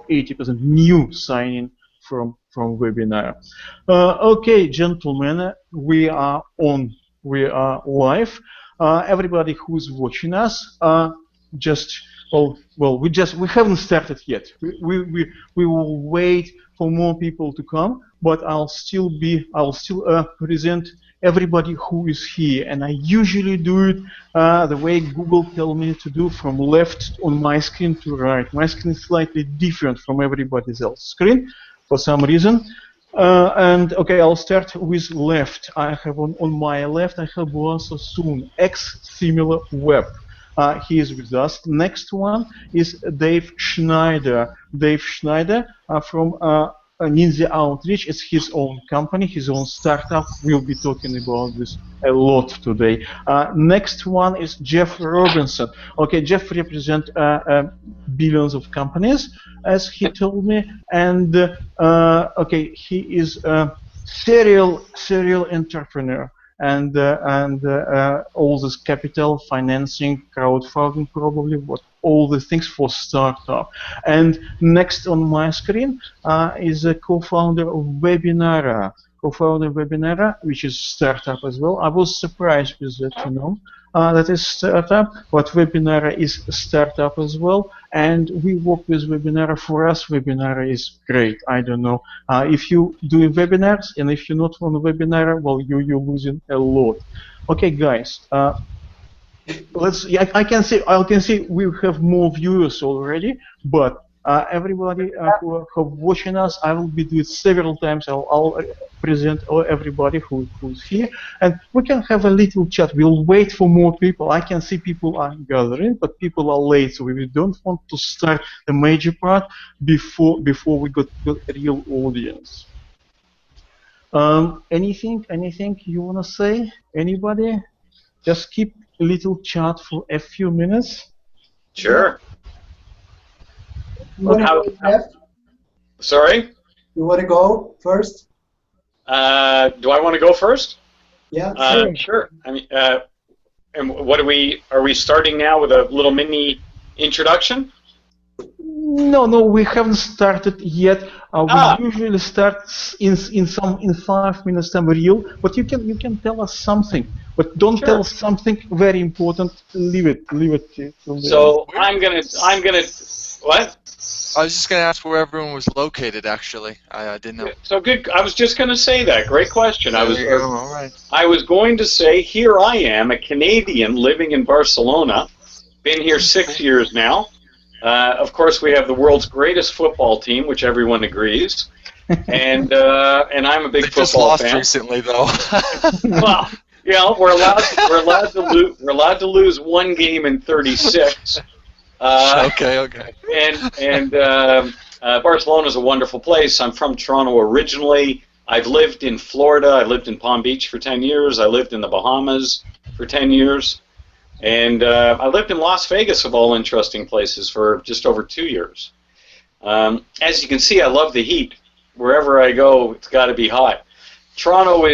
80% new sign-in from webinar. Okay, gentlemen, we are on. We are live. Everybody who's watching us, we haven't started yet. We will wait for more people to come, but I'll still present everybody who is here, and I usually do it the way Google tells me to do, from left on my screen to right. My screen is slightly different from everybody else's screen for some reason. And okay, I'll start with left. I have on my left, I have Boaz Sasson, ex-Similaweb. He is with us. Next one is Dave Schneider. Dave Schneider from NinjaOutreach. It's his own company, his own startup. We'll be talking about this a lot today. Next one is Jeff Robinson. Okay, Jeff represents billions of companies, as he told me, and okay, he is a serial entrepreneur. And all this capital, financing, crowdfunding, probably all the things for startup. And next on my screen is a co-founder of Webinara. Which is startup as well. I was surprised with that, that is startup, but Webinara is a startup as well. And we work with Webinara. For us, Webinara is great. I don't know if you do webinars, and if you're not on Webinara, well, you're losing a lot. Okay, guys. I can see we have more viewers already, but everybody who are watching us, I will be doing it several times. I'll present everybody who's here, and we can have a little chat. We'll wait for more people. I can see people are gathering, but people are late, so we don't want to start the major part before we got a real audience. Anything you wanna say? Anybody? Just keep a little chat for a few minutes. Sure. Sorry? You want to go first? Do I want to go first? Yeah. Sure. I mean, and what are we starting now with a little mini introduction? No, we haven't started yet. We usually start in 5 minutes time real, but you can tell us something, but don't tell us something very important. Leave it. So I'm gonna. What? I was just going to ask where everyone was located, actually. I didn't know. So good. I was just going to say that. Great question. All right. I was going to say, here I am, a Canadian living in Barcelona. Been here 6 years now. Of course, we have the world's greatest football team, which everyone agrees. And I'm a big football fan. They just lost recently, though. Well, we're allowed to lose one game in 36. Okay. And Barcelona is a wonderful place. I'm from Toronto originally. I've lived in Florida. I lived in Palm Beach for 10 years. I lived in the Bahamas for 10 years. And I lived in Las Vegas, of all interesting places, for just over 2 years. As you can see, I love the heat. Wherever I go, it's got to be hot. Toronto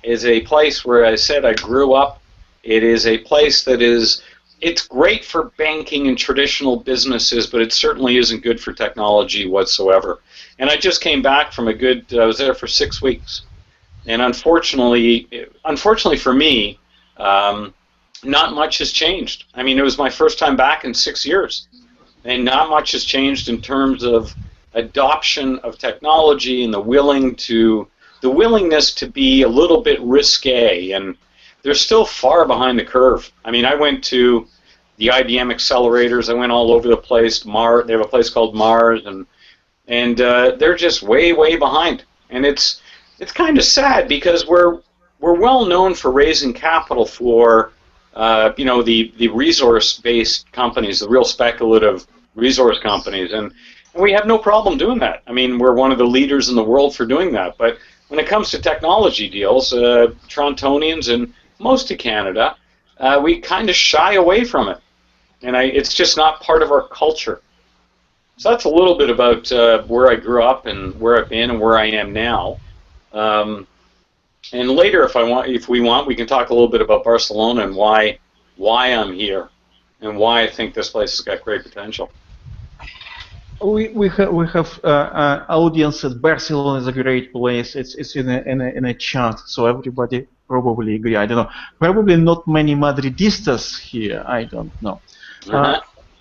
is a place where I said I grew up. It is a place that is... It's great for banking and traditional businesses, but it certainly isn't good for technology whatsoever. And I just came back from I was there for 6 weeks. And unfortunately for me, not much has changed. I mean, it was my first time back in 6 years. And not much has changed in terms of adoption of technology and the willingness to be a little bit risque, and they're still far behind the curve. I mean, I went to the IBM accelerators. I went all over the place. They have a place called Mars, and they're just way behind. And it's kind of sad because we're well known for raising capital for the resource-based companies, the real speculative resource companies, and we have no problem doing that. I mean, we're one of the leaders in the world for doing that. But when it comes to technology deals, Torontonians and most of Canada, we kind of shy away from it, and it's just not part of our culture. So that's a little bit about where I grew up and where I've been and where I am now. And later, if we want, we can talk a little bit about Barcelona and why I'm here and why I think this place has got great potential. We have audience at Barcelona is a great place. It's in a chat, so everybody probably agree. I don't know. Probably not many Madridistas here. I don't know.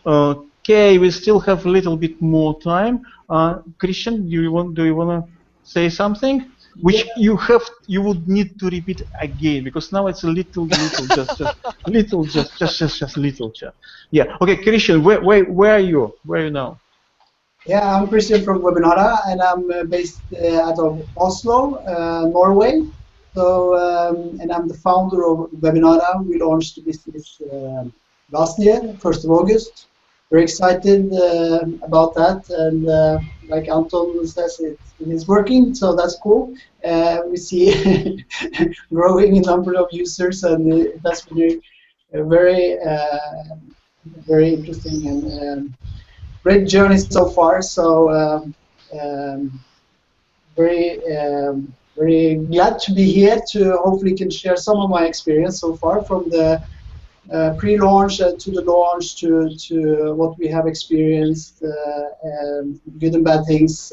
Okay, we still have a little bit more time. Kristian, do you want to say something? Which you would need to repeat again because now it's a little little chat. Yeah. Okay, Kristian, where are you? Where are you now? Yeah, I'm Kristian from Webinara, and I'm based out of Oslo, Norway. So, and I'm the founder of Webinara. We launched the business last year, 1st of August. Very excited about that, and like Anton says, it is working, so that's cool. We see growing number of users, and that's been a very, very interesting and great journey so far. So very glad to be here to hopefully can share some of my experience so far from the pre-launch to the launch to what we have experienced, good and bad things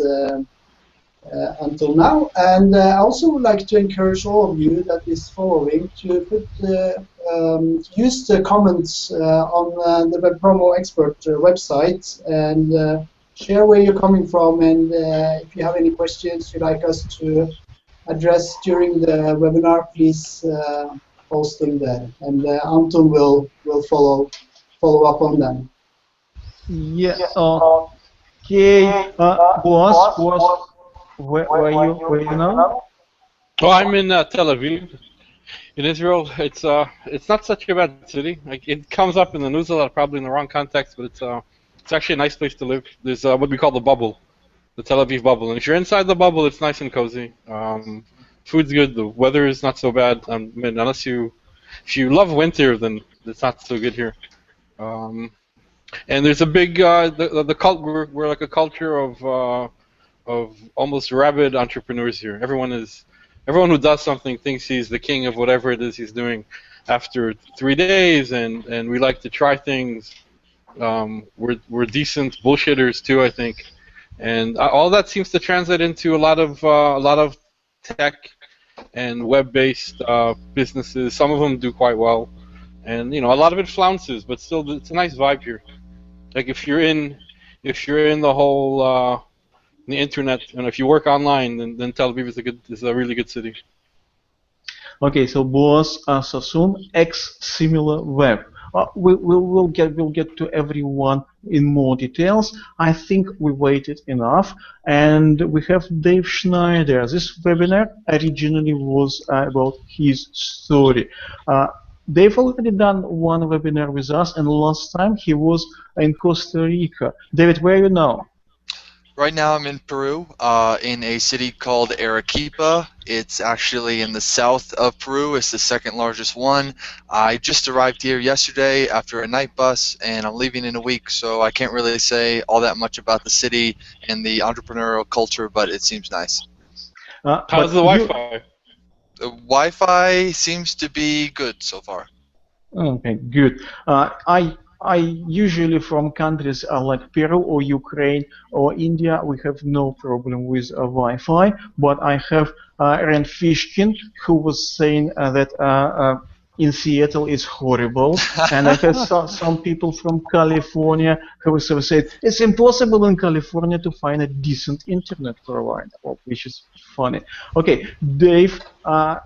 until now. And I also would like to encourage all of you that is following to put use the comments on the Web Promo Expert website and share where you're coming from, and if you have any questions you'd like us to address during the webinar, please post them there, and Anton will follow up on them. Yeah. Okay. Boaz, where are you now? Well, I'm in Tel Aviv, in Israel. It's not such a bad city. Like, it comes up in the news a lot, probably in the wrong context, but it's actually a nice place to live. There's what we call the bubble, the Tel Aviv bubble, and if you're inside the bubble, it's nice and cozy. Food's good. The weather is not so bad. I mean, if you love winter, then it's not so good here. And there's a big the cult. We're like a culture of almost rabid entrepreneurs here. Everyone who does something thinks he's the king of whatever it is he's doing after 3 days, and we like to try things. We're decent bullshitters too, I think, and all that seems to translate into a lot of tech and web-based businesses. Some of them do quite well, and a lot of it flounces, but still it's a nice vibe here. Like if you're in the whole the internet, and if you work online, then Tel Aviv is a really good city. Okay, so Boaz Sasson, ex-Similaweb. We'll get to everyone in more details. I think we waited enough, and we have Dave Schneider. This webinar originally was about his story. They've already done one webinar with us, and last time he was in Costa Rica. David, where are you now? Right now I'm in Peru, in a city called Arequipa. It's actually in the south of Peru. It's the second largest one. I just arrived here yesterday after a night bus, and I'm leaving in a week, so I can't really say all that much about the city and the entrepreneurial culture, but it seems nice. How's the Wi-Fi? The Wi-Fi seems to be good so far. Okay, good. I usually from countries like Peru or Ukraine or India, we have no problem with Wi-Fi, but I have Ren Fishkin who was saying that in Seattle is horrible, and I have some people from California who have said it's impossible in California to find a decent internet provider, which is funny. Okay, Dave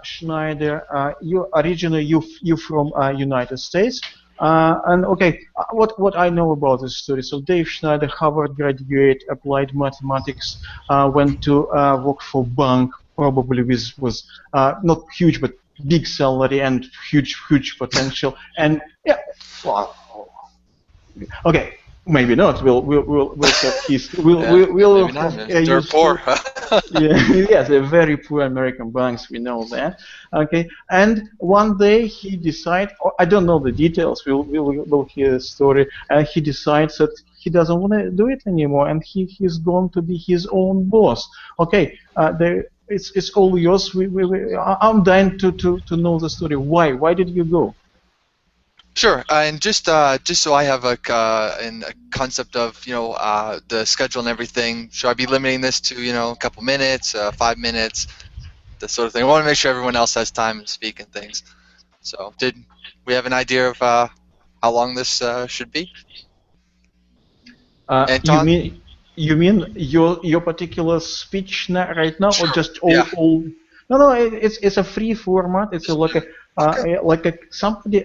Schneider, you originally you from United States. And okay, what I know about this story. So Dave Schneider, Harvard graduate, applied mathematics, went to work for bank, probably was not huge but big salary and huge potential. And yeah, well, okay. Maybe not. We'll have his. They're poor. Yes, they're very poor American banks. We know that. Okay, and one day he decided. I don't know the details. We'll hear the story. He decides that he doesn't want to do it anymore, and he's going to be his own boss. Okay, it's all yours. I'm dying to know the story. Why did you go? Sure, and just so I have a concept of the schedule and everything, should I be limiting this to a couple minutes, 5 minutes, that sort of thing? I want to make sure everyone else has time to speak and things. So, did we have an idea of how long this should be? You Anton? mean your particular speech right now, or Sure. just all Yeah. all? No, it's a free format. It's like a Okay. like a somebody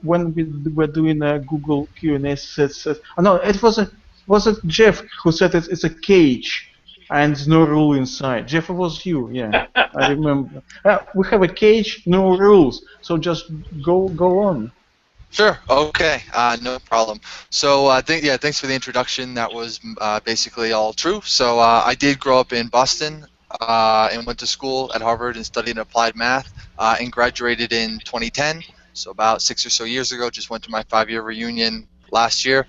when we were doing a Google Q&A says no, was it Jeff who said it's a cage and no rule inside. Jeff, it was you, yeah, I remember. We have a cage, no rules, so just go on. Sure. Okay. No problem. So, thanks for the introduction. That was basically all true. So, I did grow up in Boston and went to school at Harvard and studied applied math and graduated in 2010. So, about 6 or so years ago. Just went to my 5-year reunion last year,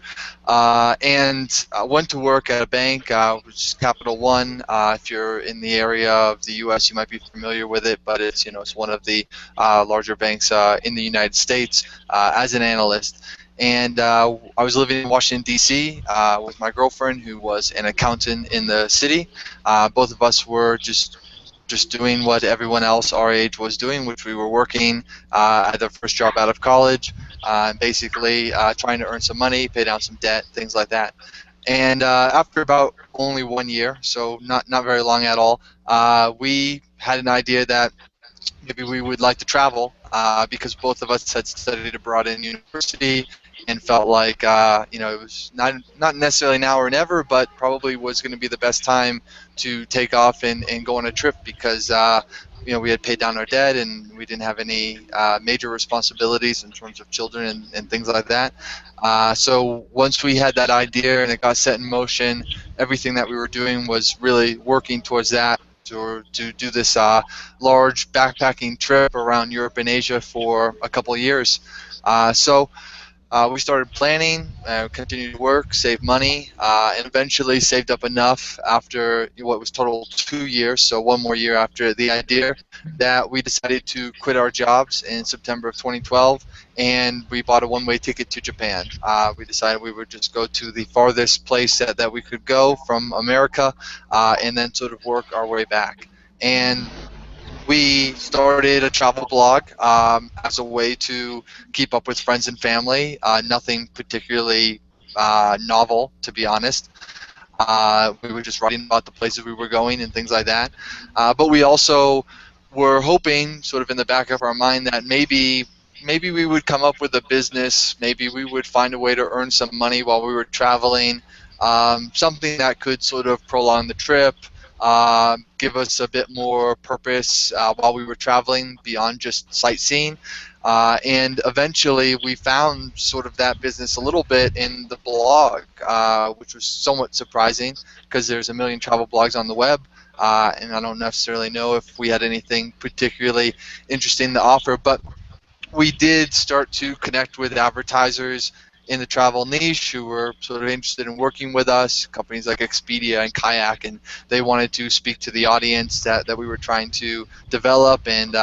and went to work at a bank, which is Capital One. If you're in the area of the U.S., you might be familiar with it, but it's one of the larger banks in the United States as an analyst. And I was living in Washington, D.C. With my girlfriend, who was an accountant in the city. Both of us were just doing what everyone else our age was doing, which we were working at the first job out of college, basically trying to earn some money, pay down some debt, things like that. And after about only 1 year, so not very long at all, we had an idea that maybe we would like to travel because both of us had studied abroad in university and felt like it was not necessarily now or never, but probably was going to be the best time to take off and go on a trip because we had paid down our debt and we didn't have any major responsibilities in terms of children and things like that. So once we had that idea and it got set in motion, everything that we were doing was really working towards that, to do this large backpacking trip around Europe and Asia for a couple of years. So we started planning, continued to work, save money, and eventually saved up enough after what was total 2 years, so 1 more year after the idea, that we decided to quit our jobs in September of 2012, and we bought a one-way ticket to Japan. We decided we would just go to the farthest place that we could go from America, and then sort of work our way back. And we started a travel blog as a way to keep up with friends and family. Nothing particularly novel, to be honest. We were just writing about the places we were going and things like that. But we also were hoping, sort of in the back of our mind, that maybe we would come up with a business, maybe we would find a way to earn some money while we were traveling, something that could sort of prolong the trip, give us a bit more purpose while we were traveling beyond just sightseeing. And eventually we found sort of that business a little bit in the blog, which was somewhat surprising because there's a million travel blogs on the web. And I don't necessarily know if we had anything particularly interesting to offer, but we did start to connect with advertisers in the travel niche who were sort of interested in working with us, companies like Expedia and Kayak, and they wanted to speak to the audience that we were trying to develop and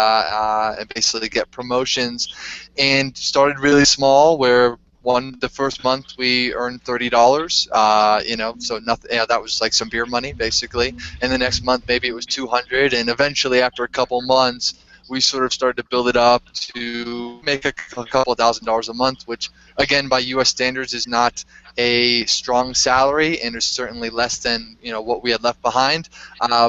basically get promotions, and started really small where the first month we earned $30, so nothing. That was like some beer money basically, and the next month maybe it was $200, and eventually after a couple months we sort of started to build it up to make a couple of $1,000s a month, which again by U.S. standards is not a strong salary and is certainly less than what we had left behind.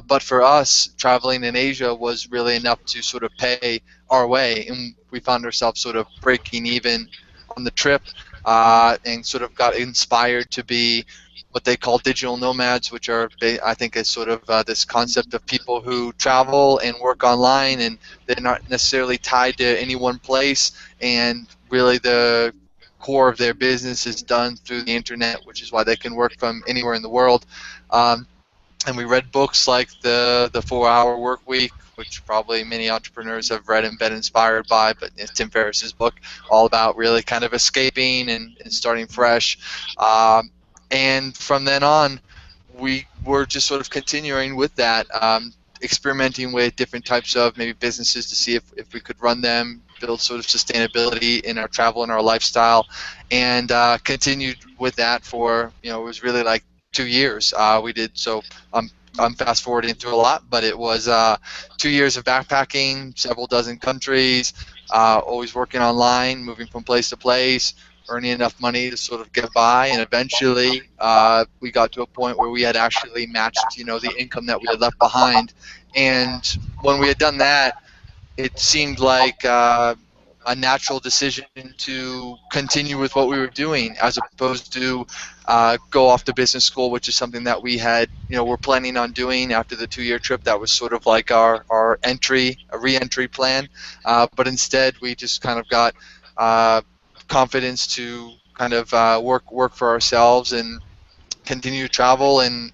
But for us, traveling in Asia was really enough to sort of pay our way, and we found ourselves sort of breaking even on the trip, and sort of got inspired to be what they call digital nomads, which are, I think, is sort of this concept of people who travel and work online, and they're not necessarily tied to any one place, and really the core of their business is done through the internet, which is why they can work from anywhere in the world. And we read books like the 4-Hour Work Week, which probably many entrepreneurs have read and been inspired by, but it's Tim Ferriss's book, all about really kind of escaping and starting fresh. And from then on, we were just sort of continuing with that, experimenting with different types of maybe businesses to see if we could run them, build sort of sustainability in our travel and our lifestyle, and continued with that for, it was really like 2 years. We did so. I'm fast forwarding through a lot, but it was 2 years of backpacking, several dozen countries, always working online, moving from place to place, earning enough money to sort of get by, and eventually we got to a point where we had actually matched, the income that we had left behind. And when we had done that, it seemed like a natural decision to continue with what we were doing, as opposed to go off to business school, which is something that we had, we're planning on doing after the 2-year trip. That was sort of like our re-entry plan. But instead, we just kind of got confidence to kind of work for ourselves and continue to travel. And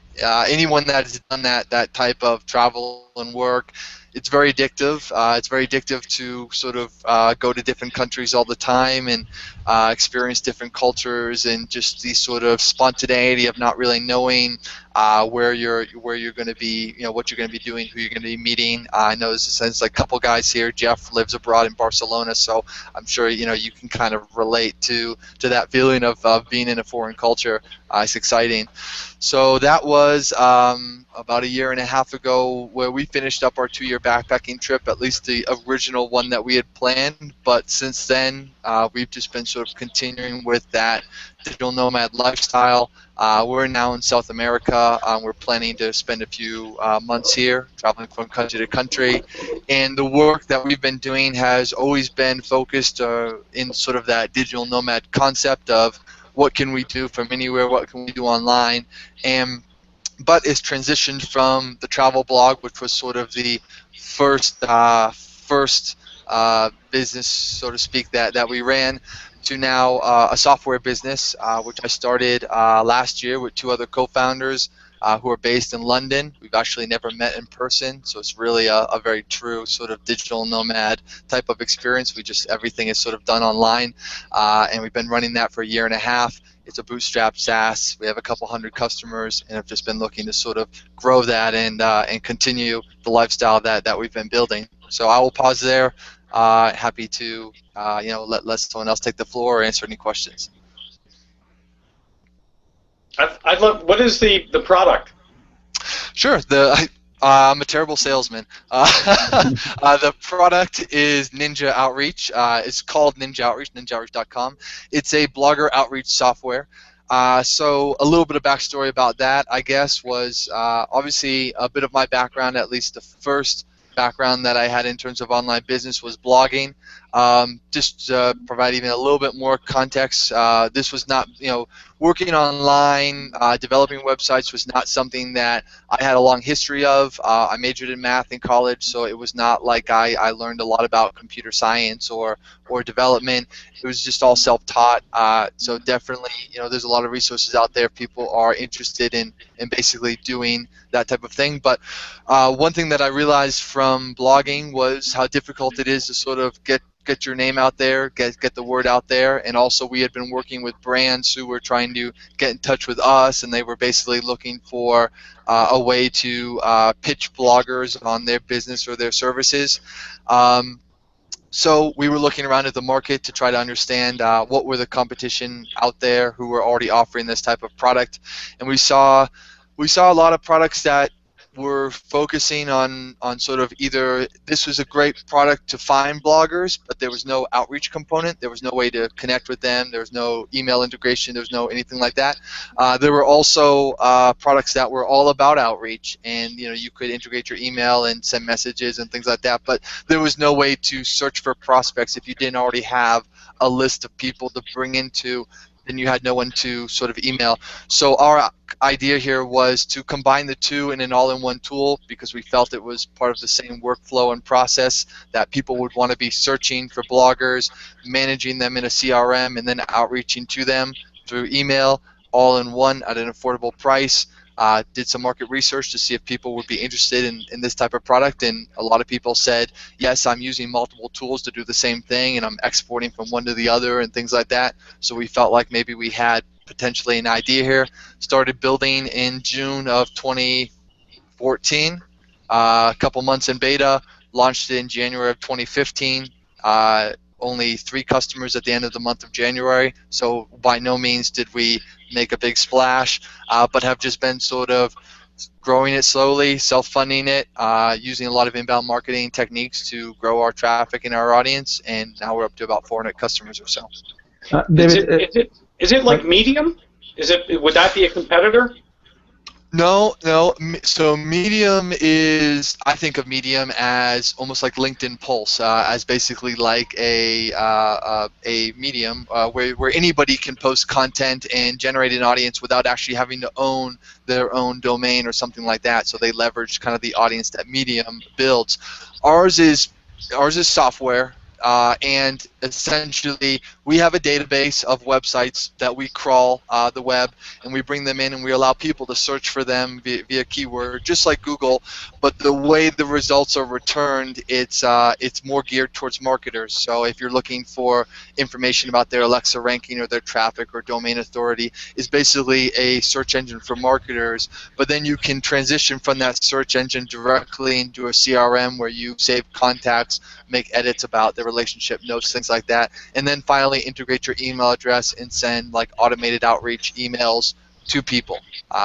anyone that has done that type of travel and work, it's very addictive. It's very addictive to sort of go to different countries all the time and experience different cultures, and just the sort of spontaneity of not really knowing where you're going to be, what you're going to be doing, who you're going to be meeting. I know there's a sense like a couple guys here. Jeff lives abroad in Barcelona, so I'm sure you can kind of relate to that feeling of being in a foreign culture. It's exciting. So that was about 1.5 years ago, where we finished up our 2-year backpacking trip, at least the original one that we had planned. But since then, we've just been sort of continuing with that digital nomad lifestyle. We're now in South America. We're planning to spend a few months here, traveling from country to country. And the work that we've been doing has always been focused in sort of that digital nomad concept of what can we do from anywhere, what can we do online. But it's transitioned from the travel blog, which was sort of the first business, so to speak, that we ran, to now a software business, which I started last year with 2 other co-founders who are based in London. We've actually never met in person, so it's really a very true sort of digital nomad type of experience. Everything is sort of done online, and we've been running that for 1.5 years. It's a bootstrap SaaS. We have a couple hundred customers, and have just been looking to sort of grow that and continue the lifestyle that we've been building. So I will pause there. Happy to let someone else take the floor or answer any questions. I'd love. What is the product? Sure. I'm a terrible salesman. The product is NinjaOutreach. It's called NinjaOutreach, NinjaOutreach.com. It's a blogger outreach software. So a little bit of backstory about that, I guess, was obviously a bit of my background. At least the first background that I had in terms of online business was blogging. Just to provide even a little bit more context, this was not, working online, developing websites was not something that I had a long history of. I majored in math in college, so it was not like I learned a lot about computer science or development. It was just all self-taught. So definitely, there's a lot of resources out there if people are interested in basically doing that type of thing. But one thing that I realized from blogging was how difficult it is to sort of get your name out there, get the word out there. And also, we had been working with brands who were trying to get in touch with us, and they were basically looking for a way to pitch bloggers on their business or their services. So we were looking around at the market to try to understand what were the competition out there who were already offering this type of product, and we saw a lot of products that were focusing on sort of either this was a great product to find bloggers, but there was no outreach component. There was no way to connect with them. There was no email integration. There was no anything like that. There were also products that were all about outreach, and you could integrate your email and send messages and things like that, but there was no way to search for prospects if you didn't already have a list of people to bring into. Then you had no one to sort of email. So our idea here was to combine the two in an all-in-one tool, because we felt it was part of the same workflow and process that people would want to be searching for bloggers, managing them in a CRM, and then outreaching to them through email, all in one at an affordable price. Did some market research to see if people would be interested in this type of product, and a lot of people said, yes, I'm using multiple tools to do the same thing, and I'm exporting from one to the other and things like that. So we felt like maybe we had potentially an idea here. Started building in June of 2014, a couple months in beta, launched it in January of 2015. Only 3 customers at the end of the month of January, so by no means did we make a big splash, but have just been sort of growing it slowly, self-funding it, using a lot of inbound marketing techniques to grow our traffic and our audience, and now we're up to about 400 customers or so. David, is it like Medium? Would that be a competitor? No. So Medium is, I think of Medium as almost like LinkedIn Pulse, as basically like a medium where anybody can post content and generate an audience without actually having to own their own domain or something like that. So they leverage kind of the audience that Medium builds. Ours is software. And essentially, we have a database of websites that we crawl the web, and we bring them in, and we allow people to search for them via keyword, just like Google. But the way the results are returned, it's more geared towards marketers. So if you're looking for information about their Alexa ranking or their traffic or domain authority, it's basically a search engine for marketers. But then you can transition from that search engine directly into a CRM where you save contacts, make edits about the relationship notes, things like that, and then finally integrate your email address and send like automated outreach emails to people.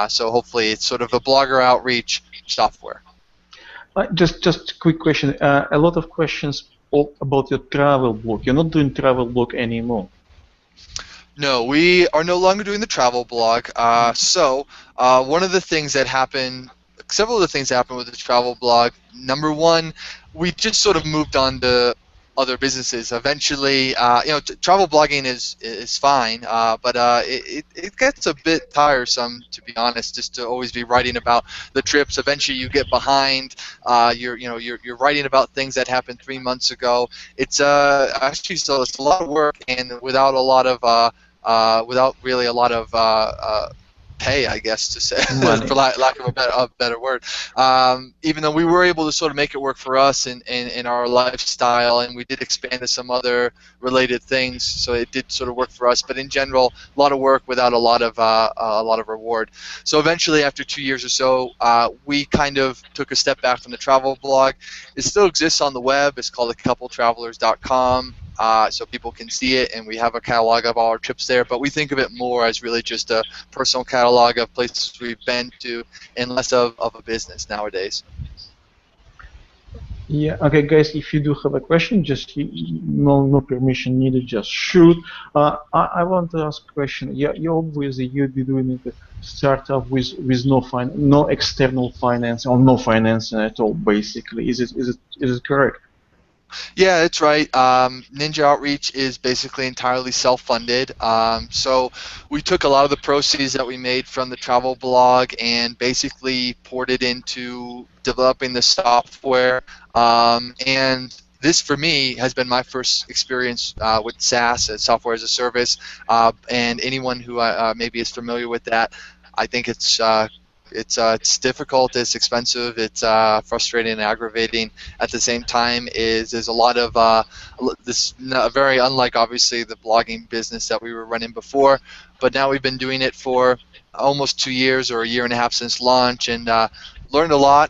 So hopefully it's sort of a blogger outreach software. Just a quick question. A lot of questions about your travel blog. You're not doing travel blog anymore. No, we are no longer doing the travel blog. So one of the things that happened, several of the things that happened with the travel blog, number one, we just sort of moved on to other businesses. Eventually, travel blogging is fine, but it gets a bit tiresome, to be honest, just to always be writing about the trips. Eventually, you get behind. You're writing about things that happened 3 months ago. It's actually so it's a lot of work, and without really a lot of pay, I guess, to say, for lack of a better word. Even though we were able to sort of make it work for us in our lifestyle, and we did expand to some other related things, so it did sort of work for us. But in general, a lot of work without a lot of reward. So eventually, after 2 years or so, we kind of took a step back from the travel blog. It still exists on the web. It's called thecoupletravelers.com. So people can see it, and we have a catalog of all our trips there, but we think of it more as really just a personal catalog of places we've been to, and less of a business nowadays. Yeah, okay, guys, if you do have a question, just no permission needed, just shoot. I want to ask a question. Yeah, you'd be doing it startup with no external financing, or no financing at all, basically. Is it correct? Yeah, that's right. NinjaOutreach is basically entirely self-funded. So we took a lot of the proceeds that we made from the travel blog and basically poured it into developing the software. And this, for me, has been my first experience with SaaS, software as a service. And anyone who maybe is familiar with that, I think it's difficult, it's expensive, it's frustrating and aggravating. At the same time, there's a lot of very unlike obviously the blogging business that we were running before, but now we've been doing it for almost 2 years or a year and a half since launch, and learned a lot.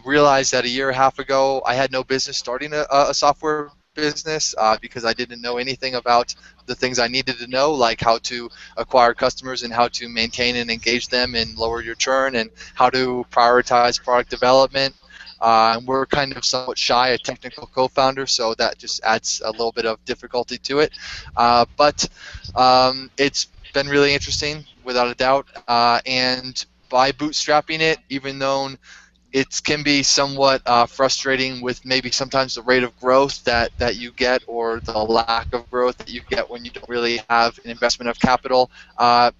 Realized that a year and a half ago I had no business starting a software business because I didn't know anything about the things I needed to know, like how to acquire customers and how to maintain and engage them and lower your churn and how to prioritize product development. And we're kind of somewhat shy, a technical co-founder, so that just adds a little bit of difficulty to it. But it's been really interesting, without a doubt. And by bootstrapping it, even though it can be somewhat frustrating with maybe sometimes the rate of growth that you get, or the lack of growth that you get when you don't really have an investment of capital.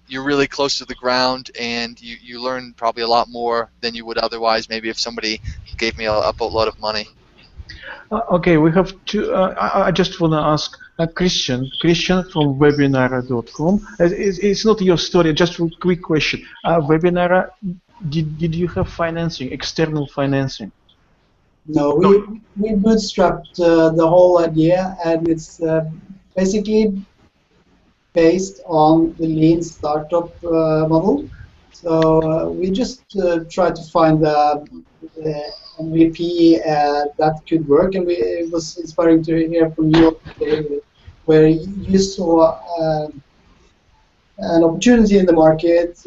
You're really close to the ground, and you learn probably a lot more than you would otherwise, maybe if somebody gave me a boatload of money. Okay, we have two. I just want to ask Kristian from Webinara.com. It's not your story, just a quick question. Webinara, did you have financing, external financing? No, we bootstrapped the whole idea, and it's basically based on the lean startup model. So we just tried to find the MVP that could work, and it was inspiring to hear from you, David, where you saw an opportunity in the market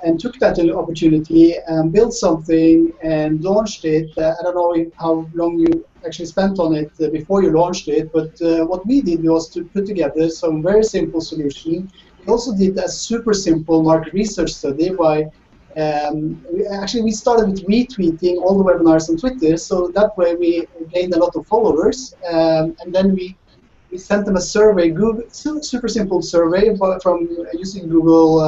and took that opportunity and built something and launched it. I don't know how long you actually spent on it before you launched it, but what we did was to put together some very simple solution. We also did a super simple market research study by we started with retweeting all the webinars on Twitter, so that way we gained a lot of followers, and then we sent them a survey, super simple survey from using Google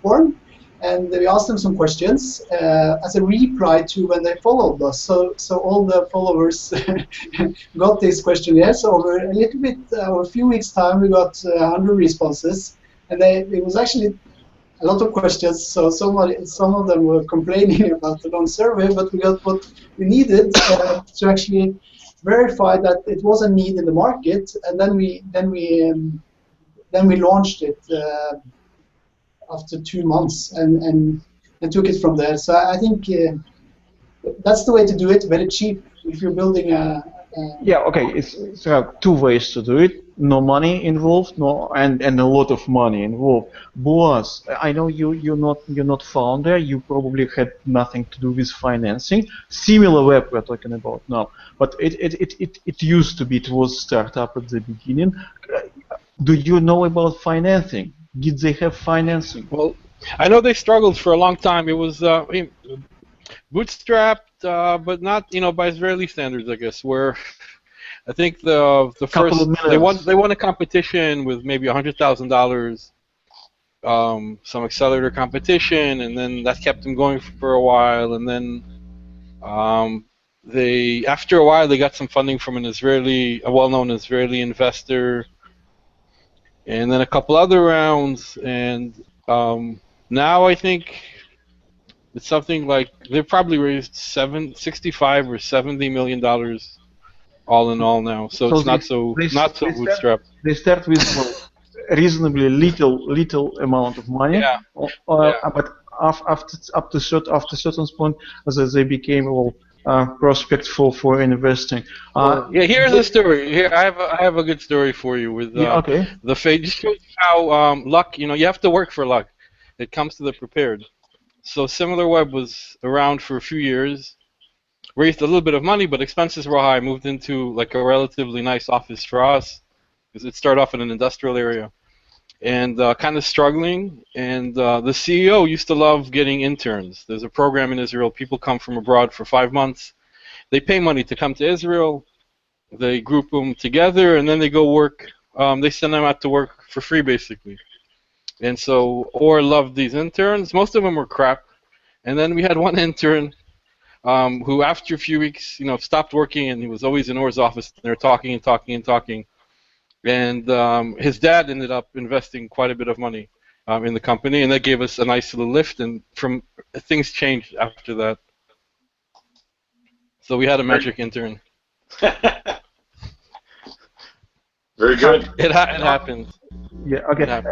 form, and we asked them some questions as a reply to when they followed us. So all the followers got these questionnaires. So over a little bit, over a few weeks' time, we got 100 responses, and it was actually a lot of questions. So some of them were complaining about the long survey, but we got what we needed to actually verify that it was a need in the market, and then we launched it after 2 months and took it from there. So I think that's the way to do it. Very cheap if you're building a yeah, okay. It's two ways to do it. No money involved, and a lot of money involved. Boaz, I know you're not founder. You probably had nothing to do with financing. Similaweb we're talking about now, but it used to be. It was startup at the beginning. Do you know about financing? Did they have financing? Well, I know they struggled for a long time. It was bootstrapped, but not by Israeli standards, I guess. Where I think the first they won a competition with maybe $100,000, some accelerator competition, and then that kept them going for a while. And then after a while they got some funding from a well-known Israeli investor, and then a couple other rounds, and now I think it's something like they've probably raised $65 or $70 million all in all now. So it's not so bootstrapped. They start with reasonably little amount of money, yeah. But after certain point, they became prospects for investing. Yeah, here's a story. Here I have a good story for you with the fate. Just shows how luck. You have to work for luck. It comes to the prepared. So Similaweb was around for a few years, raised a little bit of money, but expenses were high. Moved into like a relatively nice office for us, because it started off in an industrial area, and kind of struggling. And the CEO used to love getting interns. There's a program in Israel. People come from abroad for 5 months. They pay money to come to Israel. They group them together, and then they go work. They send them out to work for free, basically. And so Or loved these interns. Most of them were crap. And then we had one intern who, after a few weeks, stopped working, and he was always in Or's office. And they were talking and talking and talking. And his dad ended up investing quite a bit of money in the company, and that gave us a nice little lift. And things changed after that. So we had a magic intern. Very good. It happened. Yeah, okay.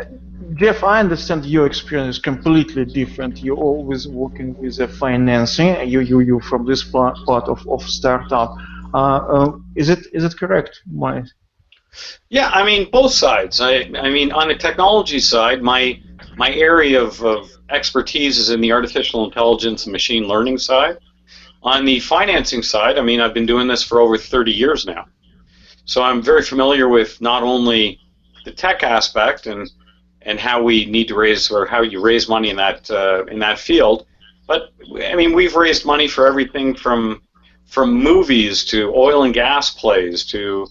Jeff, I understand your experience is completely different. You're always working with the financing. You from this part of startup. Is it correct? Yeah, I mean both sides. I mean on the technology side, my area of expertise is in the artificial intelligence and machine learning side. On the financing side, I mean I've been doing this for over 30 years now. So I'm very familiar with not only the tech aspect and how we need to raise, or how you raise money in that field, but I mean we've raised money for everything from movies to oil and gas plays to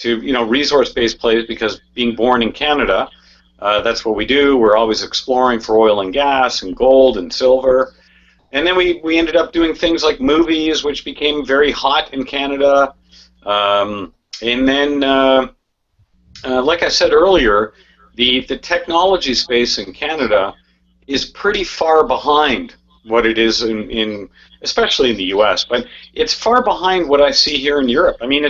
resource-based plays, because being born in Canada, that's what we do. We're always exploring for oil and gas and gold and silver. And then we ended up doing things like movies, which became very hot in Canada. And then, like I said earlier, the technology space in Canada is pretty far behind what it is especially in the U.S., but it's far behind what I see here in Europe. I mean,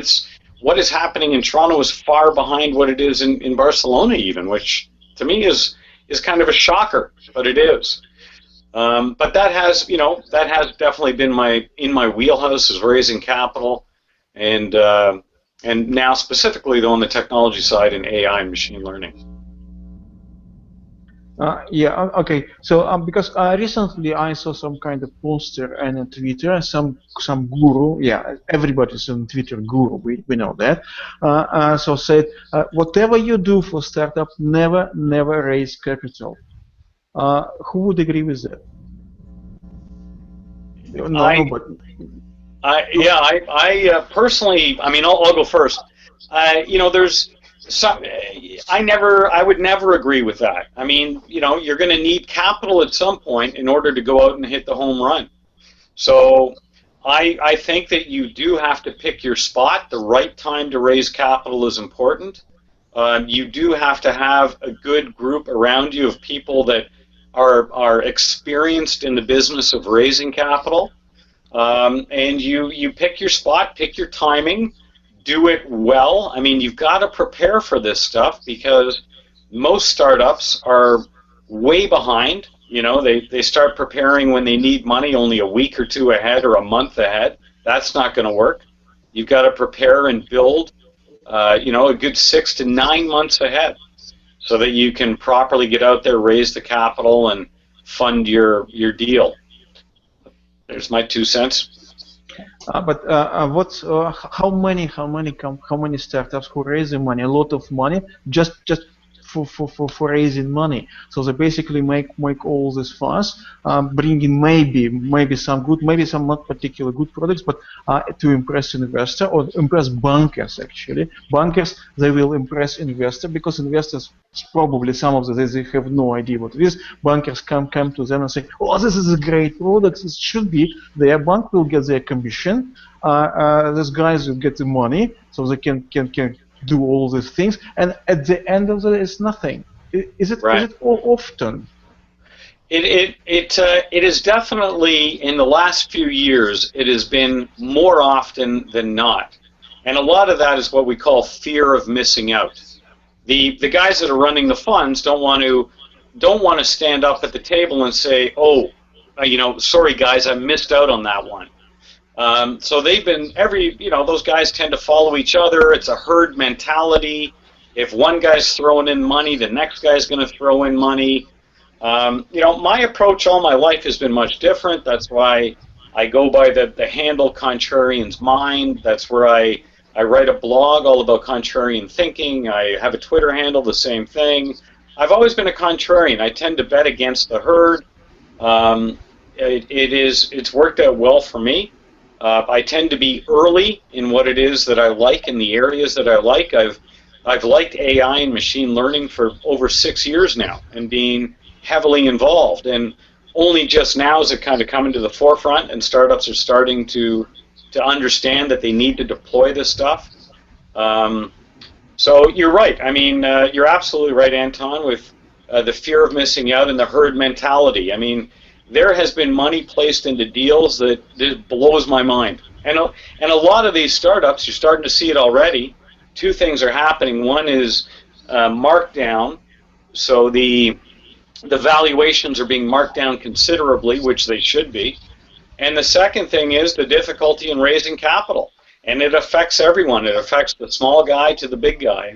what is happening in Toronto is far behind what it is in Barcelona even, which to me is kind of a shocker, but it is. But that has, that has definitely been in my wheelhouse, is raising capital, and now specifically though on the technology side in AI and machine learning. Yeah, okay. So because recently I saw some kind of poster on Twitter, some guru, yeah, everybody's on Twitter guru, we know that. So said, whatever you do for startup, never raise capital. Who would agree with that? Nobody. I personally, I mean, I'll go first. There's some, I would never agree with that. I mean, you're going to need capital at some point in order to go out and hit the home run. So I think that you do have to pick your spot. The right time to raise capital is important. You do have to have a good group around you of people that are experienced in the business of raising capital. And you pick your spot, pick your timing, do it well. I mean, you've got to prepare for this stuff because most startups are way behind. They start preparing when they need money only a week or two ahead or a month ahead. That's not going to work. You've got to prepare and build, a good 6 to 9 months ahead so that you can properly get out there, raise the capital, and fund your deal. There's my 2 cents. But how many startups who raise the money, a lot of money, just for raising money? So they basically make all this fuss, bring in maybe some good, maybe some not particularly good products, but to impress investor or impress bankers. Actually, bankers, they will impress investor because investors probably some of them they have no idea what it is. Bankers come to them and say, "Oh, this is a great product. It should be." Their bank will get their commission. These guys will get the money, so they can do all these things, and at the end of it, it's nothing. Is it all often? It is definitely, in the last few years, it has been more often than not, and a lot of that is what we call fear of missing out. The guys that are running the funds don't want to stand up at the table and say, "Oh, sorry guys, I missed out on that one." So they've been those guys tend to follow each other. It's a herd mentality. If one guy's throwing in money, the next guy's going to throw in money. My approach all my life has been much different. That's why I go by the handle Contrarian's Mind. That's where I write a blog all about contrarian thinking. I have a Twitter handle, the same thing. I've always been a contrarian. I tend to bet against the herd. It's worked out well for me. I tend to be early in what it is that I like, in the areas that I like. I've liked AI and machine learning for over 6 years now and being heavily involved. And only just now is it kind of coming to the forefront and startups are starting to understand that they need to deploy this stuff. So you're right. I mean, you're absolutely right, Anton, with the fear of missing out and the herd mentality. I mean, there has been money placed into deals that blows my mind. And a lot of these startups, you're starting to see it already. 2 things are happening. One is markdown. So the valuations are being marked down considerably, which they should be. And the second thing is the difficulty in raising capital. And it affects everyone. It affects the small guy to the big guy.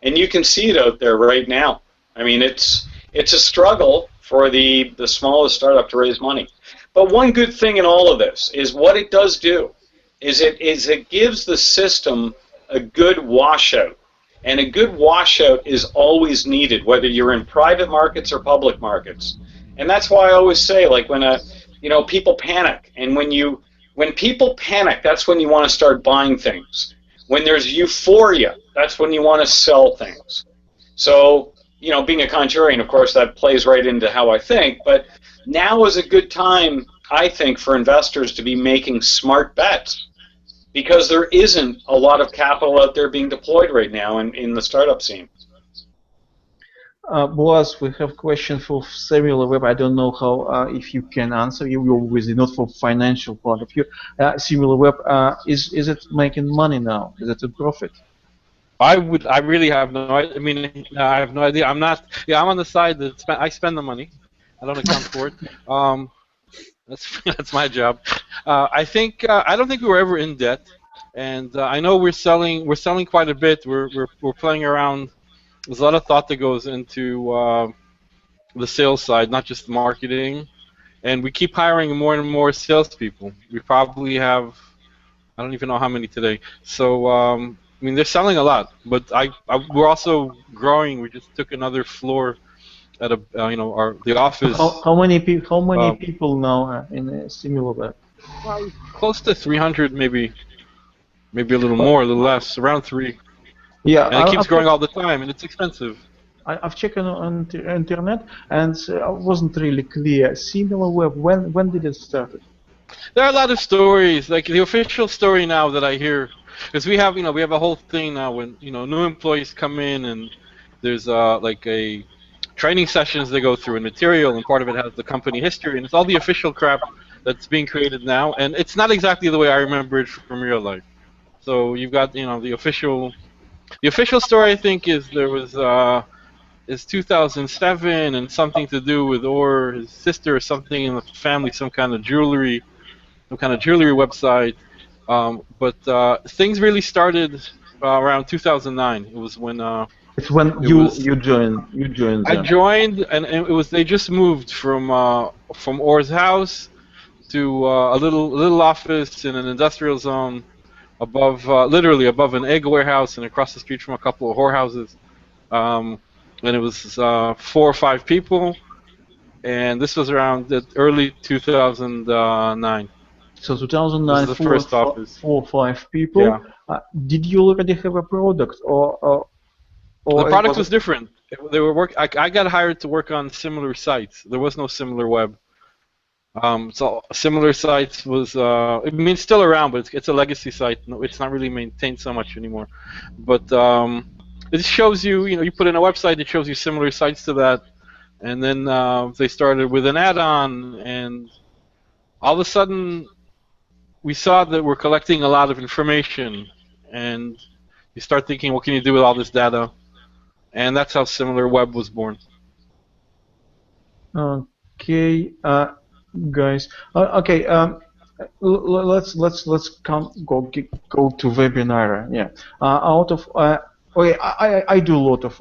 And you can see it out there right now. I mean, it's a struggle for the smallest startup to raise money. But one good thing in all of this is what it does do is it gives the system a good washout. And a good washout is always needed, whether you're in private markets or public markets. And that's why I always say, like, when people panic, and when people panic, that's when you want to start buying things. When there's euphoria, that's when you want to sell things. So, being a contrarian, of course, that plays right into how I think, but now is a good time, I think, for investors to be making smart bets because there isn't a lot of capital out there being deployed right now in the startup scene. Boaz, we have a question for Similaweb. I don't know how if you can answer. You obviously not from financial point of view. Similaweb, is it making money now? Is it a profit? I really have no idea. I mean, I have no idea. I'm not. Yeah, I'm on the side that I spend the money. I don't account for it. That's my job. I think I don't think we were ever in debt, and I know we're selling quite a bit. We're playing around. There's a lot of thought that goes into the sales side, not just marketing, and we keep hiring more and more salespeople. We probably have, I don't even know how many today. So I mean, they're selling a lot, but we're also growing. We just took another floor at the office. How many people now in Similaweb? Well, close to 300, maybe a little more, a little less, around 3. Yeah, and it keeps growing all the time, and it's expensive. I've checked on the internet, and I wasn't really clear. Similaweb, when did it start? There are a lot of stories. Like the official story now that I hear, because we have a whole thing now when new employees come in, and there's like a training sessions they go through and material, and part of it has the company history, and it's all the official crap that's being created now, and it's not exactly the way I remember it from real life. So you've got the official story. I think is 2007 and something to do with his sister or something in the family, some kind of jewelry website. But things really started around 2009. It was when. It's when you joined. I joined, and it was they just moved from Orr's house to a little office in an industrial zone above, literally above an egg warehouse and across the street from a couple of whorehouses. And it was 4 or 5 people, and this was around the early 2009. So 2009, this is the first office. 4 or 5 people. Yeah. Did you already have a product, or the product was different? They were I got hired to work on similar sites. There was no Similaweb. So similar sites was, I mean, it's still around, but it's a legacy site. No, it's not really maintained so much anymore. But it shows you, you put in a website, it shows you similar sites to that, and then they started with an add-on, and all of a sudden we saw that we're collecting a lot of information, and you start thinking, what can you do with all this data? And that's how Similaweb was born. Okay, guys. Okay, let's go to webinar. Yeah. Out of okay, I do a lot of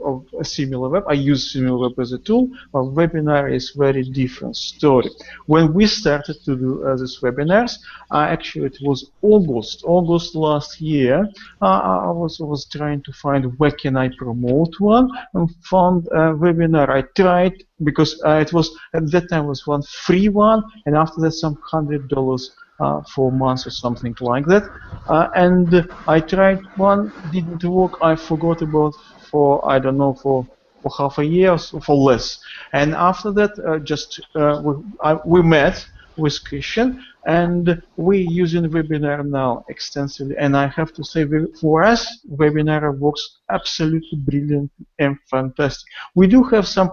Similaweb. I use Similaweb as a tool. But webinar is very different story. When we started to do these webinars, actually it was August last year. I was trying to find where can I promote one, and found a webinar. I tried because it was at that time was one free one, and after that some $100 for a month or something like that. And I tried one, didn't work. I forgot about for I don't know for half a year or so, for less. And after that, we met with Kristian, and we're using webinar now extensively. And I have to say, for us, webinar works absolutely brilliant and fantastic. We do have some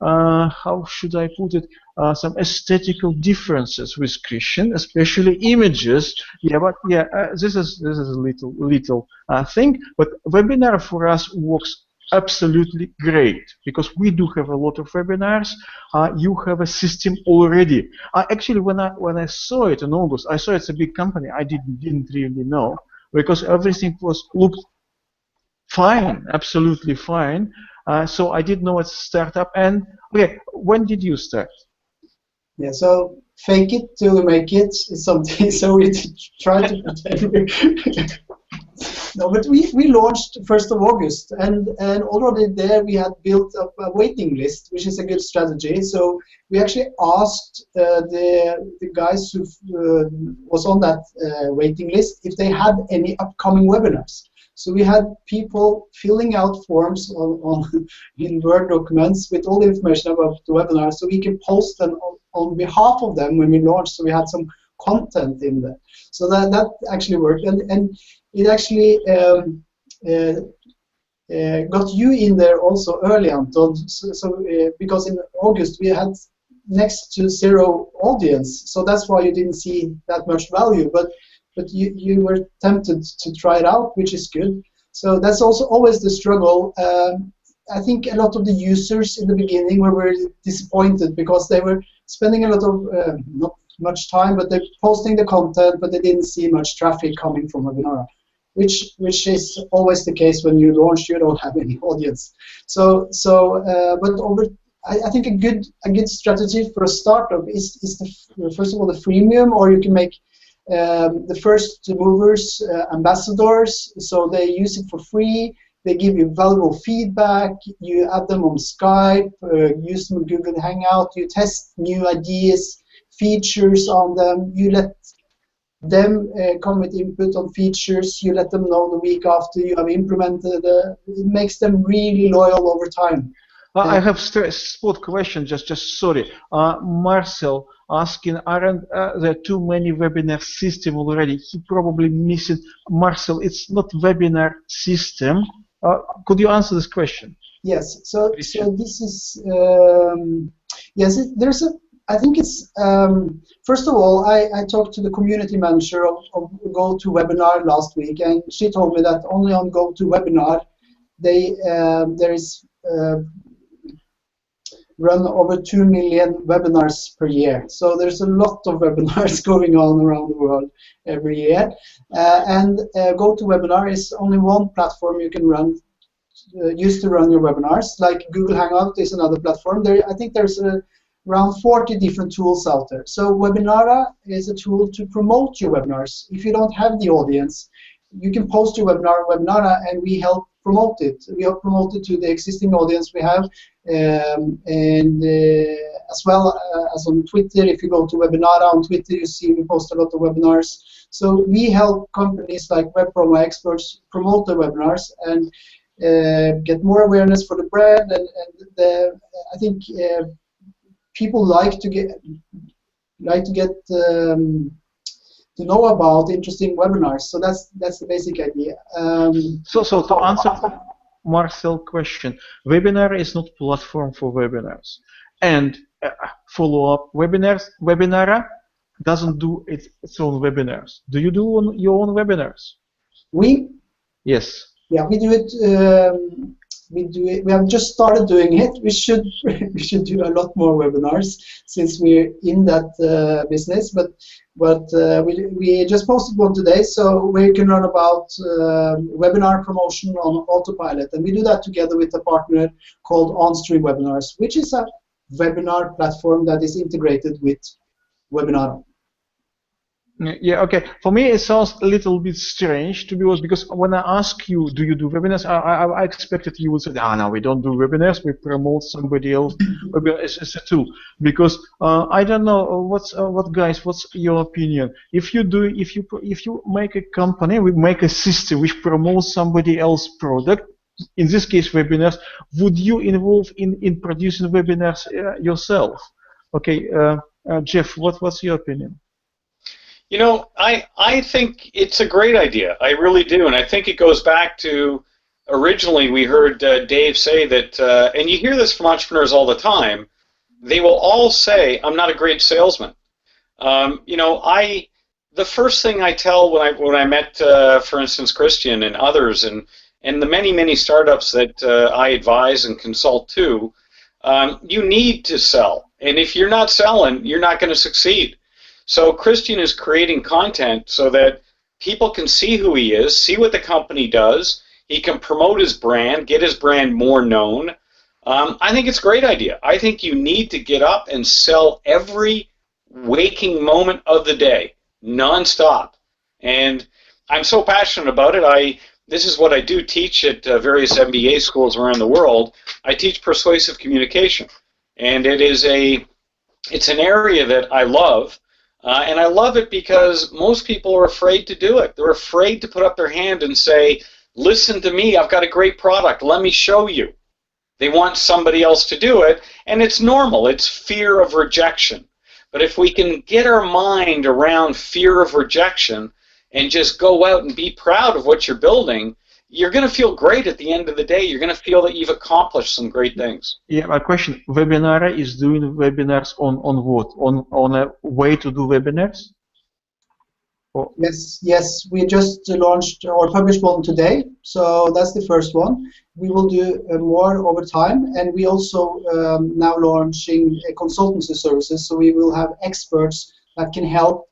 how should I put it? Some aesthetical differences with Kristian, especially images. Yeah, but yeah, this is a little thing. But webinar for us works absolutely great because we do have a lot of webinars. You have a system already. Actually, when I saw it in August, I saw it's a big company. I didn't really know because everything looked fine, absolutely fine. So I didn't know it's a startup. And okay, when did you start? Yeah, so fake it till you make it is something. So we try to pretend. No, but we launched 1st of August, and already there we had built up a waiting list, which is a good strategy. So we actually asked the guys who was on that waiting list if they had any upcoming webinars. So we had people filling out forms in Word documents with all the information about the webinar, so we can post them on behalf of them when we launched. So we had some content in there. So that actually worked, and it actually got you in there also early, Anton. So because in August we had next to 0 audience, so that's why you didn't see that much value. But you were tempted to try it out, which is good. So that's also always the struggle. I think a lot of the users in the beginning were very disappointed because they were spending a lot of, not much time, but they're posting the content, but they didn't see much traffic coming from Webinara, which is always the case when you launch. You don't have any audience. So but I think a good strategy for a startup is first of all the freemium, or you can make the first movers ambassadors, so they use it for free. They give you valuable feedback. You add them on Skype, use them on Google Hangout. You test new ideas, features on them. You let them come with input on features. You let them know the week after you have implemented. It makes them really loyal over time. I have spot question. Just sorry, Marcel asking, aren't there too many webinar system already? He probably missing. Marcel, it's not webinar system. Could you answer this question? Yes. So this is yes. There's a. I think it's first of all, I talked to the community manager of GoToWebinar last week, and she told me that only on GoToWebinar there is run over 2 million webinars per year. So there's a lot of webinars going on around the world every year. And GoToWebinar is only one platform you can use to run your webinars. Like Google Hangout is another platform. I think there's around 40 different tools out there. So Webinara is a tool to promote your webinars. If you don't have the audience, you can post your webinar on Webinara, and we help promote it. We help promote it to the existing audience we have, and as well as on Twitter. If you go to Webinara on Twitter, you see we post a lot of webinars. So we help companies like Web Promo Experts promote their webinars and get more awareness for the brand. And I think people like to get to know about interesting webinars. So that's the basic idea. So to answer Marcel's question, webinar is not platform for webinars. And follow up, Webinara doesn't do its own webinars. Do you do your own webinars? We? Yes. Yeah, we do it. We have just started doing it. We should do a lot more webinars since we're in that business. But we just posted one today, so we can learn about webinar promotion on autopilot, and we do that together with a partner called OnStream Webinars, which is a webinar platform that is integrated with Webinara. Yeah, okay. For me, it sounds a little bit strange, to be honest, because when I ask you, do you do webinars, I expected you would say, no, we don't do webinars. We promote somebody else. It's a tool. Because I don't know what's your opinion? If you make a company, we make a system which promotes somebody else's product. In this case, webinars. Would you involve in producing webinars yourself? Okay, Jeff, what's your opinion? You know, I think it's a great idea. I really do. And I think it goes back to, originally we heard Dave say that, and you hear this from entrepreneurs all the time, they will all say, I'm not a great salesman. You know, the first thing I tell when I met, for instance, Kristian and others, and the many startups that I advise and consult to, you need to sell. And if you're not selling, you're not going to succeed. So Kristian is creating content so that people can see who he is, see what the company does. He can promote his brand, get his brand more known. I think it's a great idea. I think you need to get up and sell every waking moment of the day, nonstop. And I'm so passionate about it. This is what I do teach at various MBA schools around the world. I teach persuasive communication, and it's an area that I love. And I love it because most people are afraid to do it. They're afraid to put up their hand and say, listen to me, I've got a great product, let me show you. They want somebody else to do it, and it's normal. It's fear of rejection. But if we can get our mind around fear of rejection and just go out and be proud of what you're building, you're going to feel great at the end of the day. You're going to feel that you've accomplished some great things. Yeah, my question, Webinara is doing webinars on what? On a way to do webinars? Or Yes, we just launched or published one today, so that's the first one. We will do more over time, and we also now launching consultancy services, so we will have experts that can help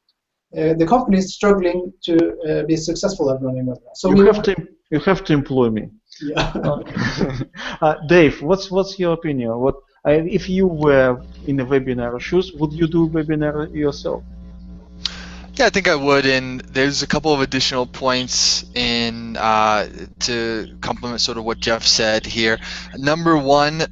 the companies struggling to be successful at running webinars. So you have to employ me. Yeah. Dave, what's your opinion? If you were in a webinar shoes, would you do webinar yourself? Yeah, I think I would, and there's a couple of additional points in to complement sort of what Jeff said here. Number one,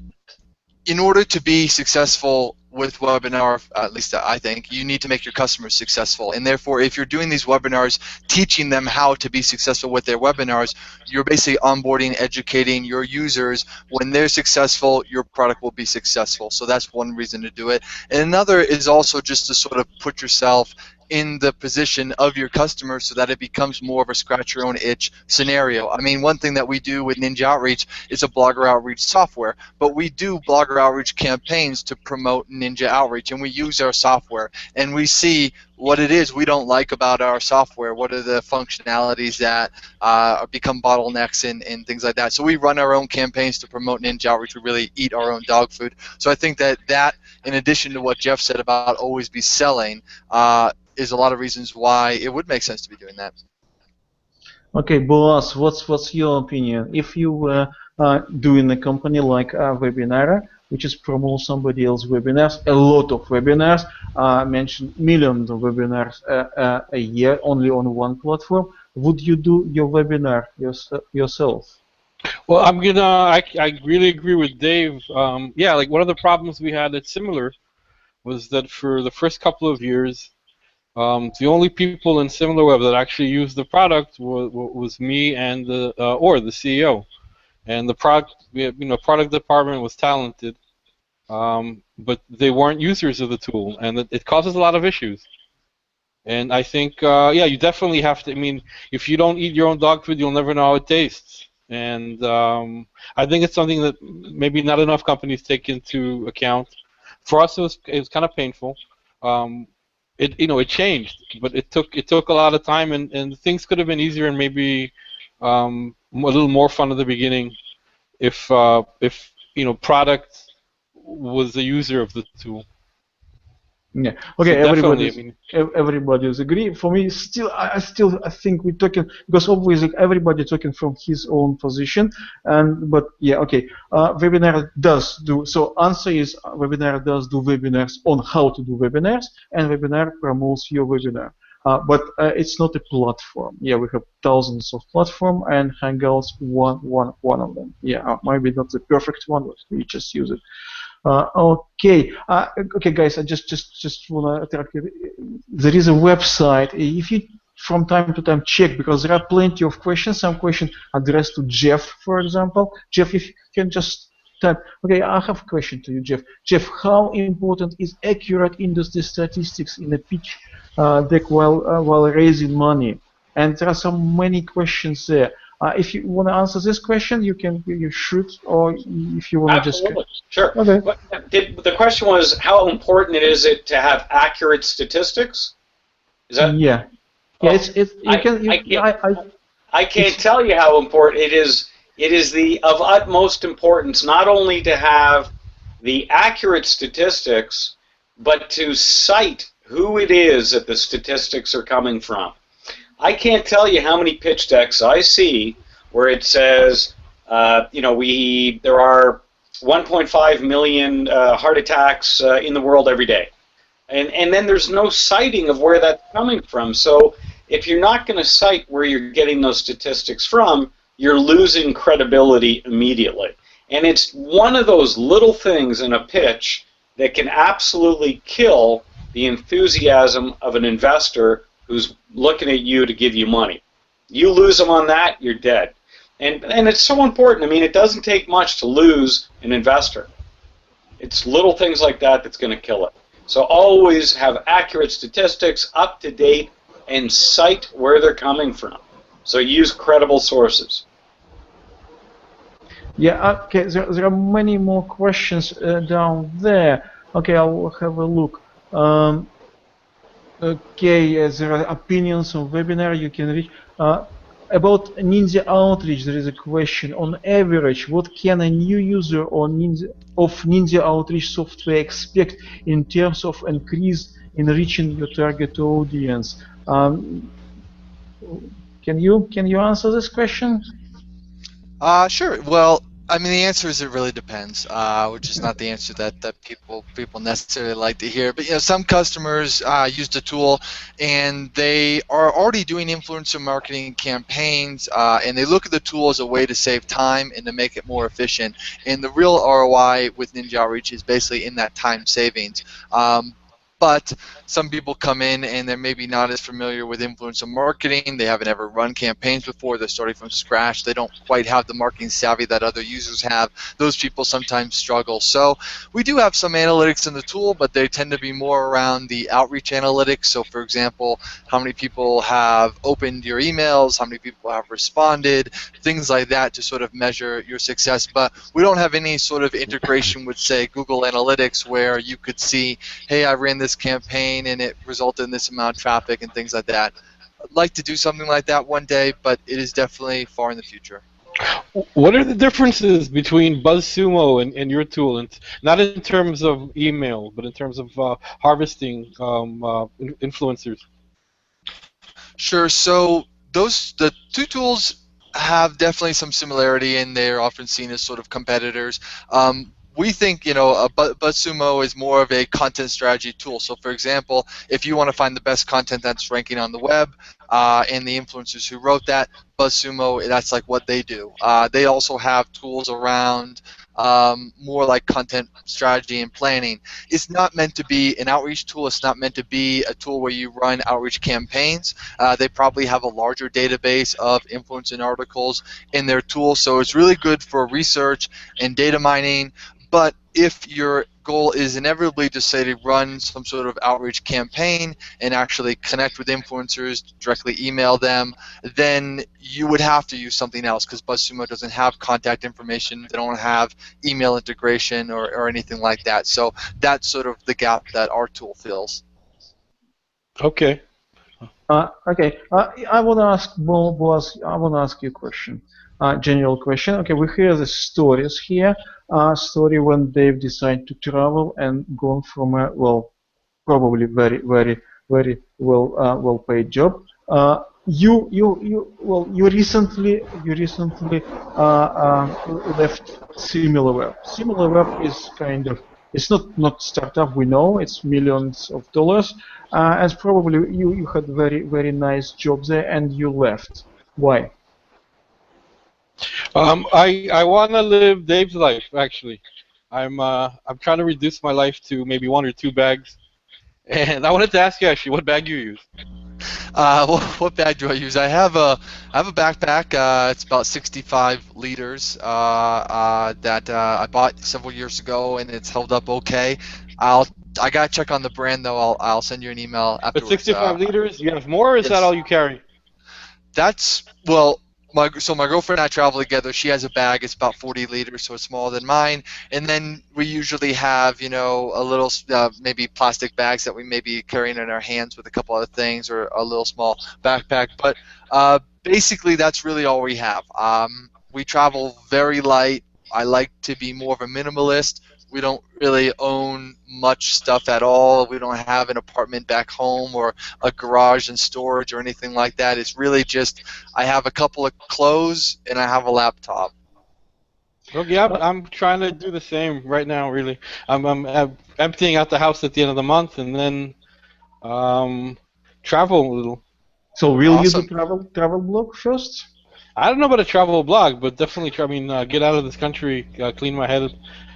in order to be successful with webinar, at least I think, you need to make your customers successful. And therefore, if you're doing these webinars, teaching them how to be successful with their webinars, you're basically onboarding, educating your users. When they're successful, your product will be successful. So that's one reason to do it. And another is also just to sort of put yourself in the position of your customer so that it becomes more of a scratch your own itch scenario. I mean, one thing that we do with Ninja Outreach is a blogger outreach software, but we do blogger outreach campaigns to promote Ninja Outreach, and we use our software, and we see what it is we don't like about our software, what are the functionalities that become bottlenecks and things like that. So we run our own campaigns to promote Ninja Outreach. We really eat our own dog food. So I think that in addition to what Jeff said about always be selling, is a lot of reasons why it would make sense to be doing that. Okay, Boaz, what's your opinion? If you were doing a company like Webinar, which is promote somebody else's webinars, a lot of webinars, mentioned millions of webinars a year only on one platform, would you do your webinar yourself? Well, I really agree with Dave. Yeah, like one of the problems we had at Similar was that for the first couple of years, the only people in Similaweb that actually used the product was me and the CEO, and the product department was talented, but they weren't users of the tool, and it causes a lot of issues. And I think, yeah, you definitely have to. I mean, if you don't eat your own dog food, you'll never know how it tastes. And I think it's something that maybe not enough companies take into account. For us, it was kind of painful. It changed, but it took a lot of time, and things could have been easier and maybe a little more fun at the beginning if product was the user of the tool. Yeah. Okay. So everybody's agree. For me, I think we're talking because obviously everybody talking from his own position. But yeah. Okay. Webinar does do. So answer is Webinar does do webinars on how to do webinars, and Webinar promotes your webinar. But it's not a platform. Yeah, we have thousands of platforms, and Hangouts one of them. Yeah, maybe not the perfect one, but we just use it. Okay, guys. I just wanna attract you. There is a website. If you from time to time check, because there are plenty of questions. Some questions addressed to Jeff, for example. Jeff, if you can just type. Okay, I have a question to you, Jeff. Jeff, how important is accurate industry statistics in a pitch deck while raising money? And there are so many questions there. If you want to answer this question, you should, or if you want to just... Sure. Okay. The question was, how important is it to have accurate statistics? Is that? Yeah. Yeah. I can't tell you how important it is. It is of utmost importance not only to have the accurate statistics, but to cite who it is that the statistics are coming from. I can't tell you how many pitch decks I see where it says, there are 1.5 million heart attacks in the world every day. And then there's no citing of where that's coming from. So if you're not going to cite where you're getting those statistics from, you're losing credibility immediately. And it's one of those little things in a pitch that can absolutely kill the enthusiasm of an investor who's looking at you to give you money. You lose them on that, you're dead. And it's so important. I mean, it doesn't take much to lose an investor. It's little things like that that's going to kill it. So always have accurate statistics, up to date, and cite where they're coming from. So use credible sources. Yeah, okay, there are many more questions down there. Okay, I'll have a look. Okay, there are opinions on webinar. You can reach. About Ninja Outreach, there is a question. On average, what can a new user of Ninja Outreach software expect in terms of increase in reaching your target audience? Can you answer this question? Sure. Well, I mean, the answer is it really depends, which is not the answer that people necessarily like to hear. But some customers use the tool, and they are already doing influencer marketing campaigns, and they look at the tool as a way to save time and to make it more efficient. And the real ROI with Ninja Outreach is basically in that time savings. But some people come in and they're maybe not as familiar with influencer marketing. They haven't ever run campaigns before. They're starting from scratch. They don't quite have the marketing savvy that other users have. Those people sometimes struggle. So we do have some analytics in the tool, but they tend to be more around the outreach analytics. So for example, how many people have opened your emails, how many people have responded, things like that to sort of measure your success. But we don't have any sort of integration with, say, Google Analytics where you could see, hey, I ran this campaign and it resulted in this amount of traffic and things like that. I'd like to do something like that one day, but it is definitely far in the future. What are the differences between BuzzSumo and your tool? And not in terms of email, but in terms of harvesting influencers. Sure. So the two tools have definitely some similarity, and they're often seen as sort of competitors. We think, BuzzSumo is more of a content strategy tool. So, for example, if you want to find the best content that's ranking on the web and the influencers who wrote that, BuzzSumo, that's like what they do. They also have tools around more like content strategy and planning. It's not meant to be an outreach tool. It's not meant to be a tool where you run outreach campaigns. They probably have a larger database of influencing articles in their tool, so it's really good for research and data mining. But if your goal is inevitably to say to run some sort of outreach campaign and actually connect with influencers, directly email them, then you would have to use something else because BuzzSumo doesn't have contact information. They don't have email integration or anything like that. So that's sort of the gap that our tool fills. Okay. Okay. I want to ask Boaz. I want to ask you a question. General question. Okay, we hear the stories here. Story when Dave decided to travel and gone from a probably very well paid job. You recently left Similaweb. Similaweb is kind of, it's not startup, we know, it's millions of dollars, and probably you had very nice job there and you left. Why? I want to live Dave's life. Actually, I'm trying to reduce my life to maybe 1 or 2 bags. And I wanted to ask you actually, what bag you use? What bag do I use? I have a backpack. It's about 65 liters that I bought several years ago, and it's held up okay. I gotta check on the brand though. I'll send you an email afterwards. But 65 liters? You have more, or is that all you carry? That's my girlfriend and I travel together. She has a bag. It's about 40 liters, so it's smaller than mine. And then we usually have, a little maybe plastic bags that we may be carrying in our hands with a couple other things, or a little small backpack. But basically, that's really all we have. We travel very light. I like to be more of a minimalist. We don't really own much stuff at all. We don't have an apartment back home or a garage and storage or anything like that. It's really just I have a couple of clothes and I have a laptop. Okay, I'm trying to do the same right now. Really, I'm emptying out the house at the end of the month and then travel a little. So will you do travel blog first? I don't know about a travel blog, but definitely get out of this country, clean my head.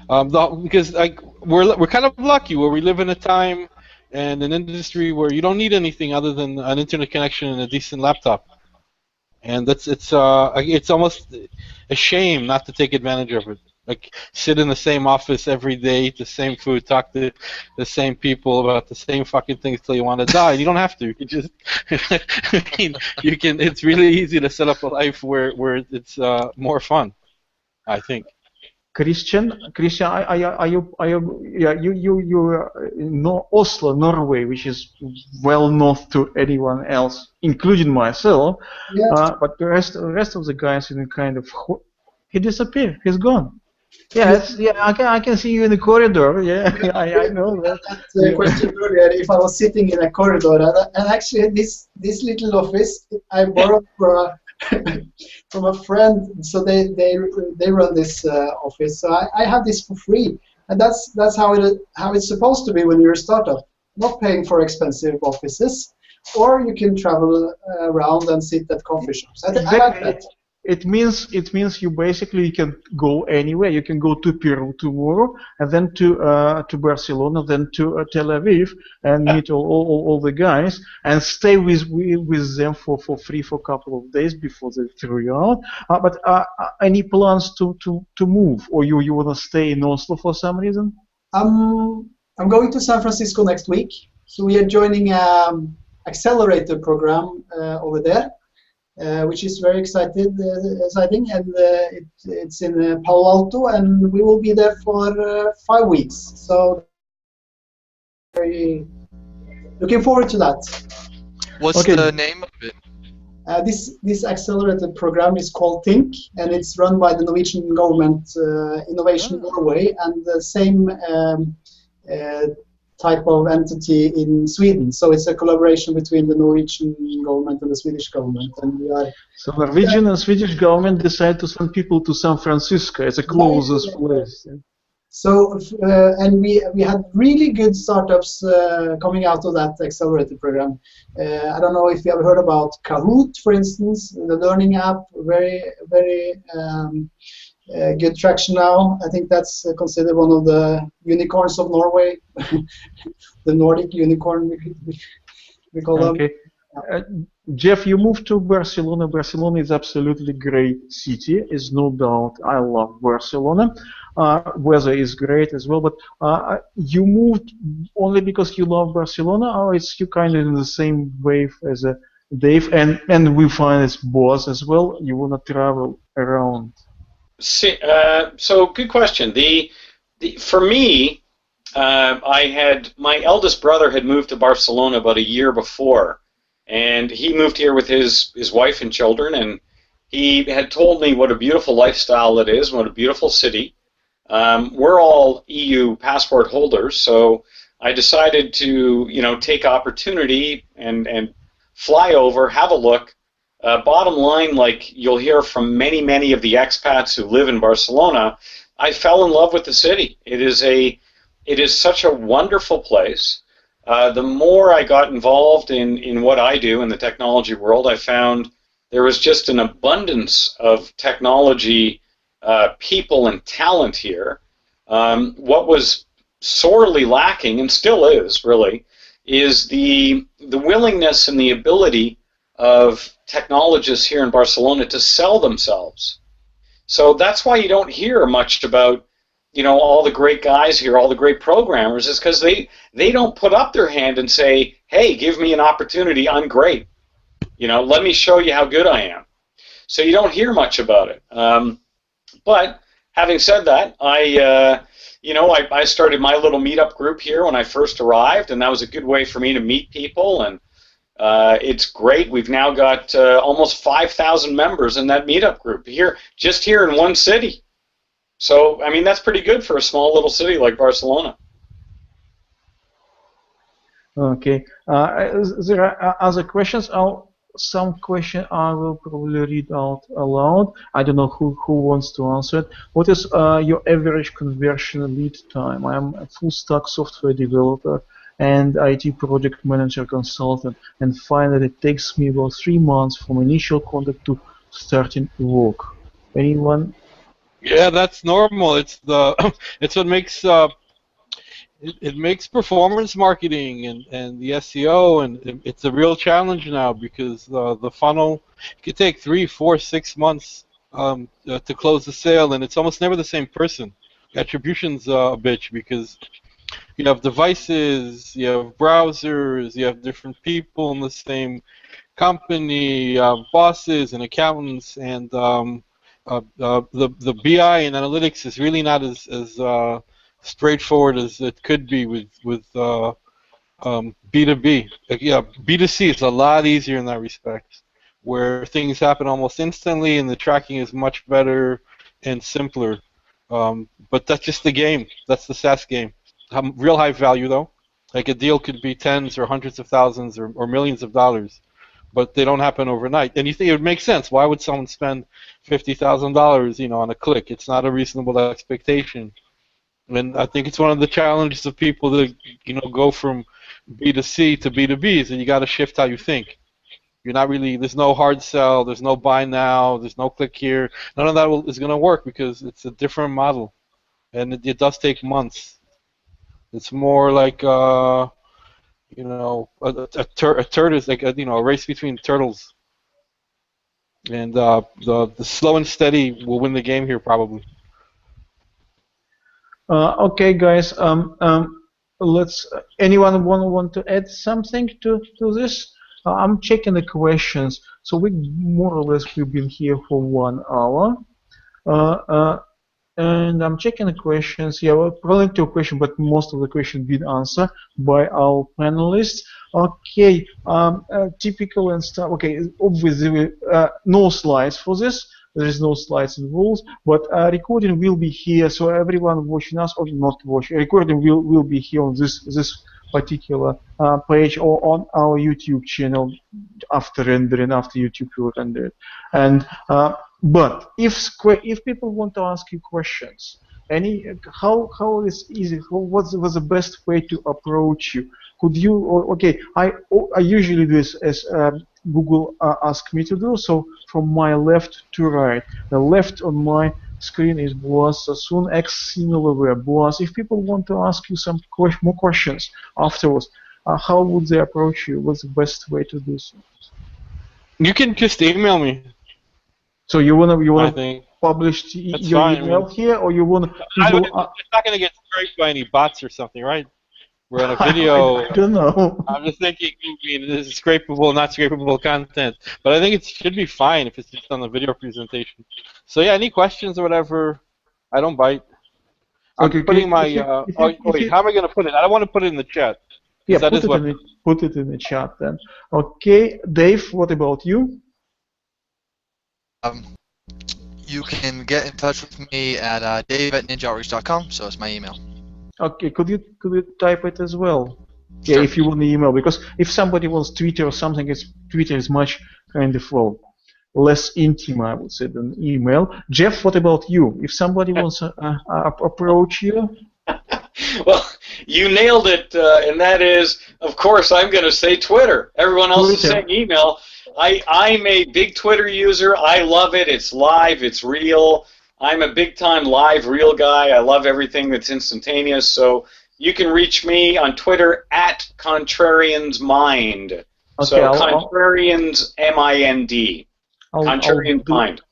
Because we're kind of lucky where we live in a time and an industry where you don't need anything other than an internet connection and a decent laptop, and it's almost a shame not to take advantage of it. Like sit in the same office every day, eat the same food, talk to the same people about the same fucking things till you want to die. You don't have to. You can just you can. It's really easy to set up a life where it's more fun, I think. Kristian, yeah, you are in Oslo, Norway, which is well known to anyone else, including myself. Yeah. But the rest of the guys in a kind of he disappeared. He's gone. Yes, yeah, I can see you in the corridor. Yeah, I know that. That question earlier, if I was sitting in a corridor, and actually this little office I borrowed from a friend, so they run this office. So I have this for free, and that's how it's supposed to be when you're a startup, not paying for expensive offices, or you can travel around and sit at coffee shops. I like that. It means you basically can go anywhere. You can go to Peru tomorrow, and then to Barcelona, then to Tel Aviv, and meet all the guys, and stay with them for free for a couple of days before they throw you out. But any plans to move, or you want to stay in Oslo for some reason? I'm going to San Francisco next week, so we are joining accelerator program over there. Which is very exciting, and it's in Palo Alto, and we will be there for 5 weeks. So, very looking forward to that. What's the name of it? This accelerated program is called Think, and it's run by the Norwegian government, Innovation Norway, and the same type of entity in Sweden. So it's a collaboration between the Norwegian government and the Swedish government, and we are. So Norwegian and Swedish government decide to send people to San Francisco as the closest place. Yeah. So and we had really good startups coming out of that accelerated program. I don't know if you have heard about Kahoot, for instance, the learning app, very good traction now. I think that's considered one of the unicorns of Norway, the Nordic unicorn, we call them. Okay. Jeff, you moved to Barcelona. Barcelona is absolutely great city. Is no doubt. I love Barcelona. Weather is great as well. But you moved only because you love Barcelona, or it's you kind of in the same wave as Dave, and we find it's Boaz as well. You want to travel around. So good question. For me, my eldest brother had moved to Barcelona about a year before, and he moved here with his wife and children, and he had told me what a beautiful lifestyle it is, what a beautiful city. We're all EU passport holders, so I decided to take opportunity and fly over, have a look. Bottom line, like you'll hear from many of the expats who live in Barcelona, I fell in love with the city. It is such a wonderful place. The more I got involved in what I do in the technology world, I found there was just an abundance of technology people and talent here. What was sorely lacking, and still is really, is the willingness and the ability of technologists here in Barcelona to sell themselves. So that's why you don't hear much about all the great guys here, all the great programmers, is because they don't put up their hand and say, hey, give me an opportunity, I'm great. Let me show you how good I am. So you don't hear much about it. But having said that, I started my little meetup group here when I first arrived, and that was a good way for me to meet people, and it's great. We've now got almost 5,000 members in that meetup group just here in one city. So, I mean, that's pretty good for a small little city like Barcelona. Okay. There are other questions. Some question I will probably read out aloud. I don't know who wants to answer it. What is your average conversion lead time? I am a full stack software developer and IT project manager consultant, and find that it takes me about 3 months from initial contact to starting work. Anyone? Yeah, that's normal. It's what makes it makes performance marketing and the SEO, and it's a real challenge now because the funnel could take 3, 4, 6 months to close the sale, and it's almost never the same person. Attribution's a bitch because you have devices, you have browsers, you have different people in the same company, bosses and accountants, and the BI and analytics is really not as straightforward as it could be with B2B. Yeah, B2C is a lot easier in that respect, where things happen almost instantly and the tracking is much better and simpler. But that's just the game. That's the SaaS game. Real high value though. Like a deal could be tens or hundreds of thousands or millions of dollars, but they don't happen overnight. And you think it would make sense. Why would someone spend $50,000, on a click? It's not a reasonable expectation. And I think it's one of the challenges of people that go from B2C to B2B is that you got to shift how you think. You're not really. There's no hard sell. There's no buy now. There's no click here. None of that is going to work because it's a different model, and it does take months. It's more like a turd is like a race between turtles, and the slow and steady will win the game here probably. Okay, guys. Let's. Anyone want to add something to this? I'm checking the questions. So we more or less we've been here for 1 hour, and I'm checking the questions. Yeah, well, probably 2 questions, but most of the questions been answered by our panelists. Okay, typical and stuff. Okay, obviously no slides for this. There is no slides involved, but recording will be here, so everyone watching us or not watching, recording will be here on this particular page or on our YouTube channel after rendering, after YouTube will render it. And but if people want to ask you questions, how is easy? What's the best way to approach you? Could you? Okay, I usually do this as Google asked me to do. So from my left to right, the left on my screen is Boaz Sasson, ex-Similaweb. Boaz, if people want to ask you some more questions afterwards, how would they approach you? What's the best way to do so? You can just email me. So you wanna publish your email here, or you wanna? It's not gonna get scraped by any bots or something, right? We're on a video. I don't know. I'm just thinking, this is scrapable, not scrapable content. But I think it should be fine if it's just on the video presentation. So yeah, any questions or whatever, I don't bite. Okay, I'm putting my. Wait, how am I going to put it? I don't want to put it in the chat. Yeah, put it in the chat then. Okay, Dave, what about you? You can get in touch with me at dave@ninjaoutreach.com. So it's my email. Okay, could you type it as well? Yeah, sure. If you want the email, because if somebody wants Twitter or something, Twitter is much kind of less intimate, I would say, than email. Jeff, what about you? If somebody wants to approach you? Well, you nailed it, and that is, of course, I'm going to say Twitter. Everyone else is saying email. I'm a big Twitter user. I love it. It's live. It's real. I'm a big-time live real guy. I love everything that's instantaneous. So you can reach me on Twitter at ContrariansMind. Okay, so Contrarians M-I-N-D. Contrarians Mind.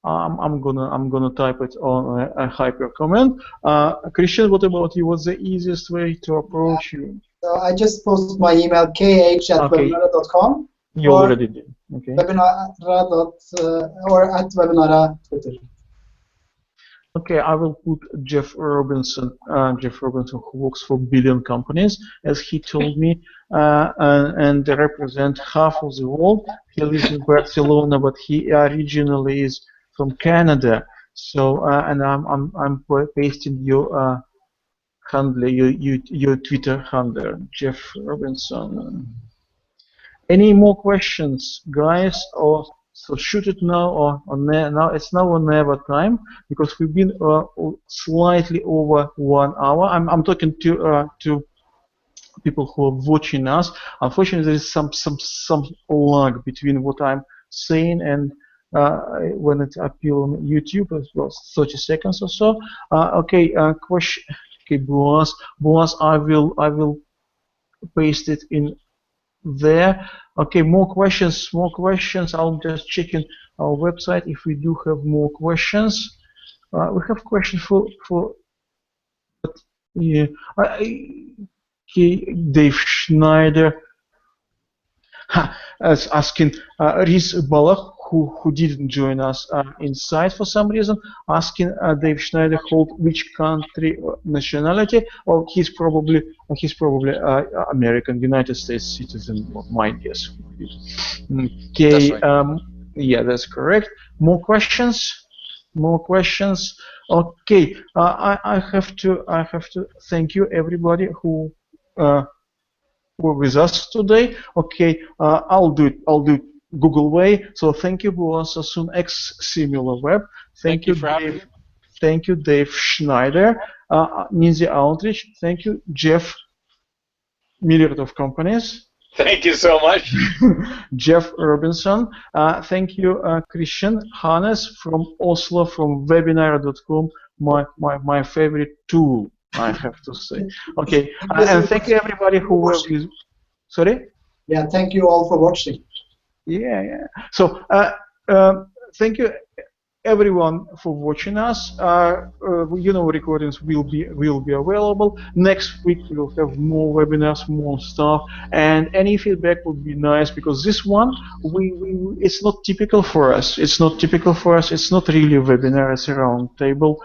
I'm gonna type it on a hyper comment. Kristian, what about you? What's the easiest way to approach you? So I just posted my email kh@webinara.com. You already did. Okay. Webinara or at Webinara Twitter. Okay, I will put Jeff Robinson, who works for billion companies, as he told me, and represent half of the world. He lives in Barcelona, but he originally is from Canada. So, and I'm pasting your handle, your Twitter handle, Jeff Robinson. Any more questions, guys? Or so shoot it now or now. It's now or never time, because we've been slightly over 1 hour. I'm talking to people who are watching us. Unfortunately, there is some lag between what I'm saying and when it appears on YouTube. It was 30 seconds or so. Okay, question. Okay, Boaz, I will paste it in there. Okay, more questions. I'll just check in our website if we do have more questions. We have questions for yeah. Okay, Dave Schneider is asking Riz Balach, who didn't join us inside for some reason, asking Dave Schneider hold which country or nationality. Well, he's probably American, United States citizen. My guess. Okay. That's right. Yeah, that's correct. More questions? More questions? Okay. I have to thank you everybody who were with us today. Okay. I'll do it Google way. So thank you, Boaz Sasson, ex Similaweb. Thank you for having me. Thank you, Dave Schneider, NinjaOutreach. Thank you, Jeff Millard of Companies. Thank you so much. Jeff Robinson. Thank you, Kristian Haanes from Oslo, from webinar.com, my favorite tool, I have to say. Okay, and thank you everybody who was with. Sorry? Yeah, thank you all for watching. Yeah. So, thank you everyone for watching us. Recordings will be available. Next week we will have more webinars, more stuff, and any feedback would be nice, because this one it's not typical for us. It's not really a webinar. It's a round table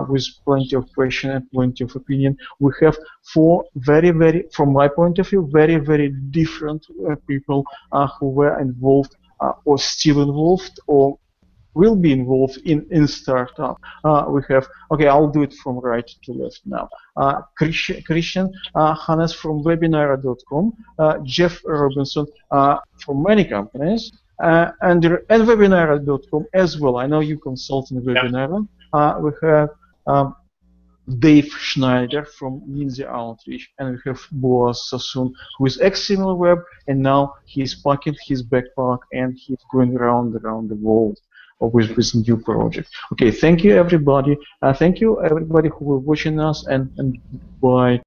with plenty of questions and plenty of opinion. We have four very, from my point of view, very different people who were involved or still involved or will be involved in startup. We have, okay, I'll do it from right to left now. Kristian Haanes from webinar.com, Jeff Robinson from many companies, and webinar.com as well. I know you consult in Webinar. We have Dave Schneider from NinjaOutreach, and we have Boaz Sasson, who is ex-Similaweb, and now he's packing his backpack and he's going around the world with this new project. Okay, thank you everybody. Thank you everybody who were watching us, and bye.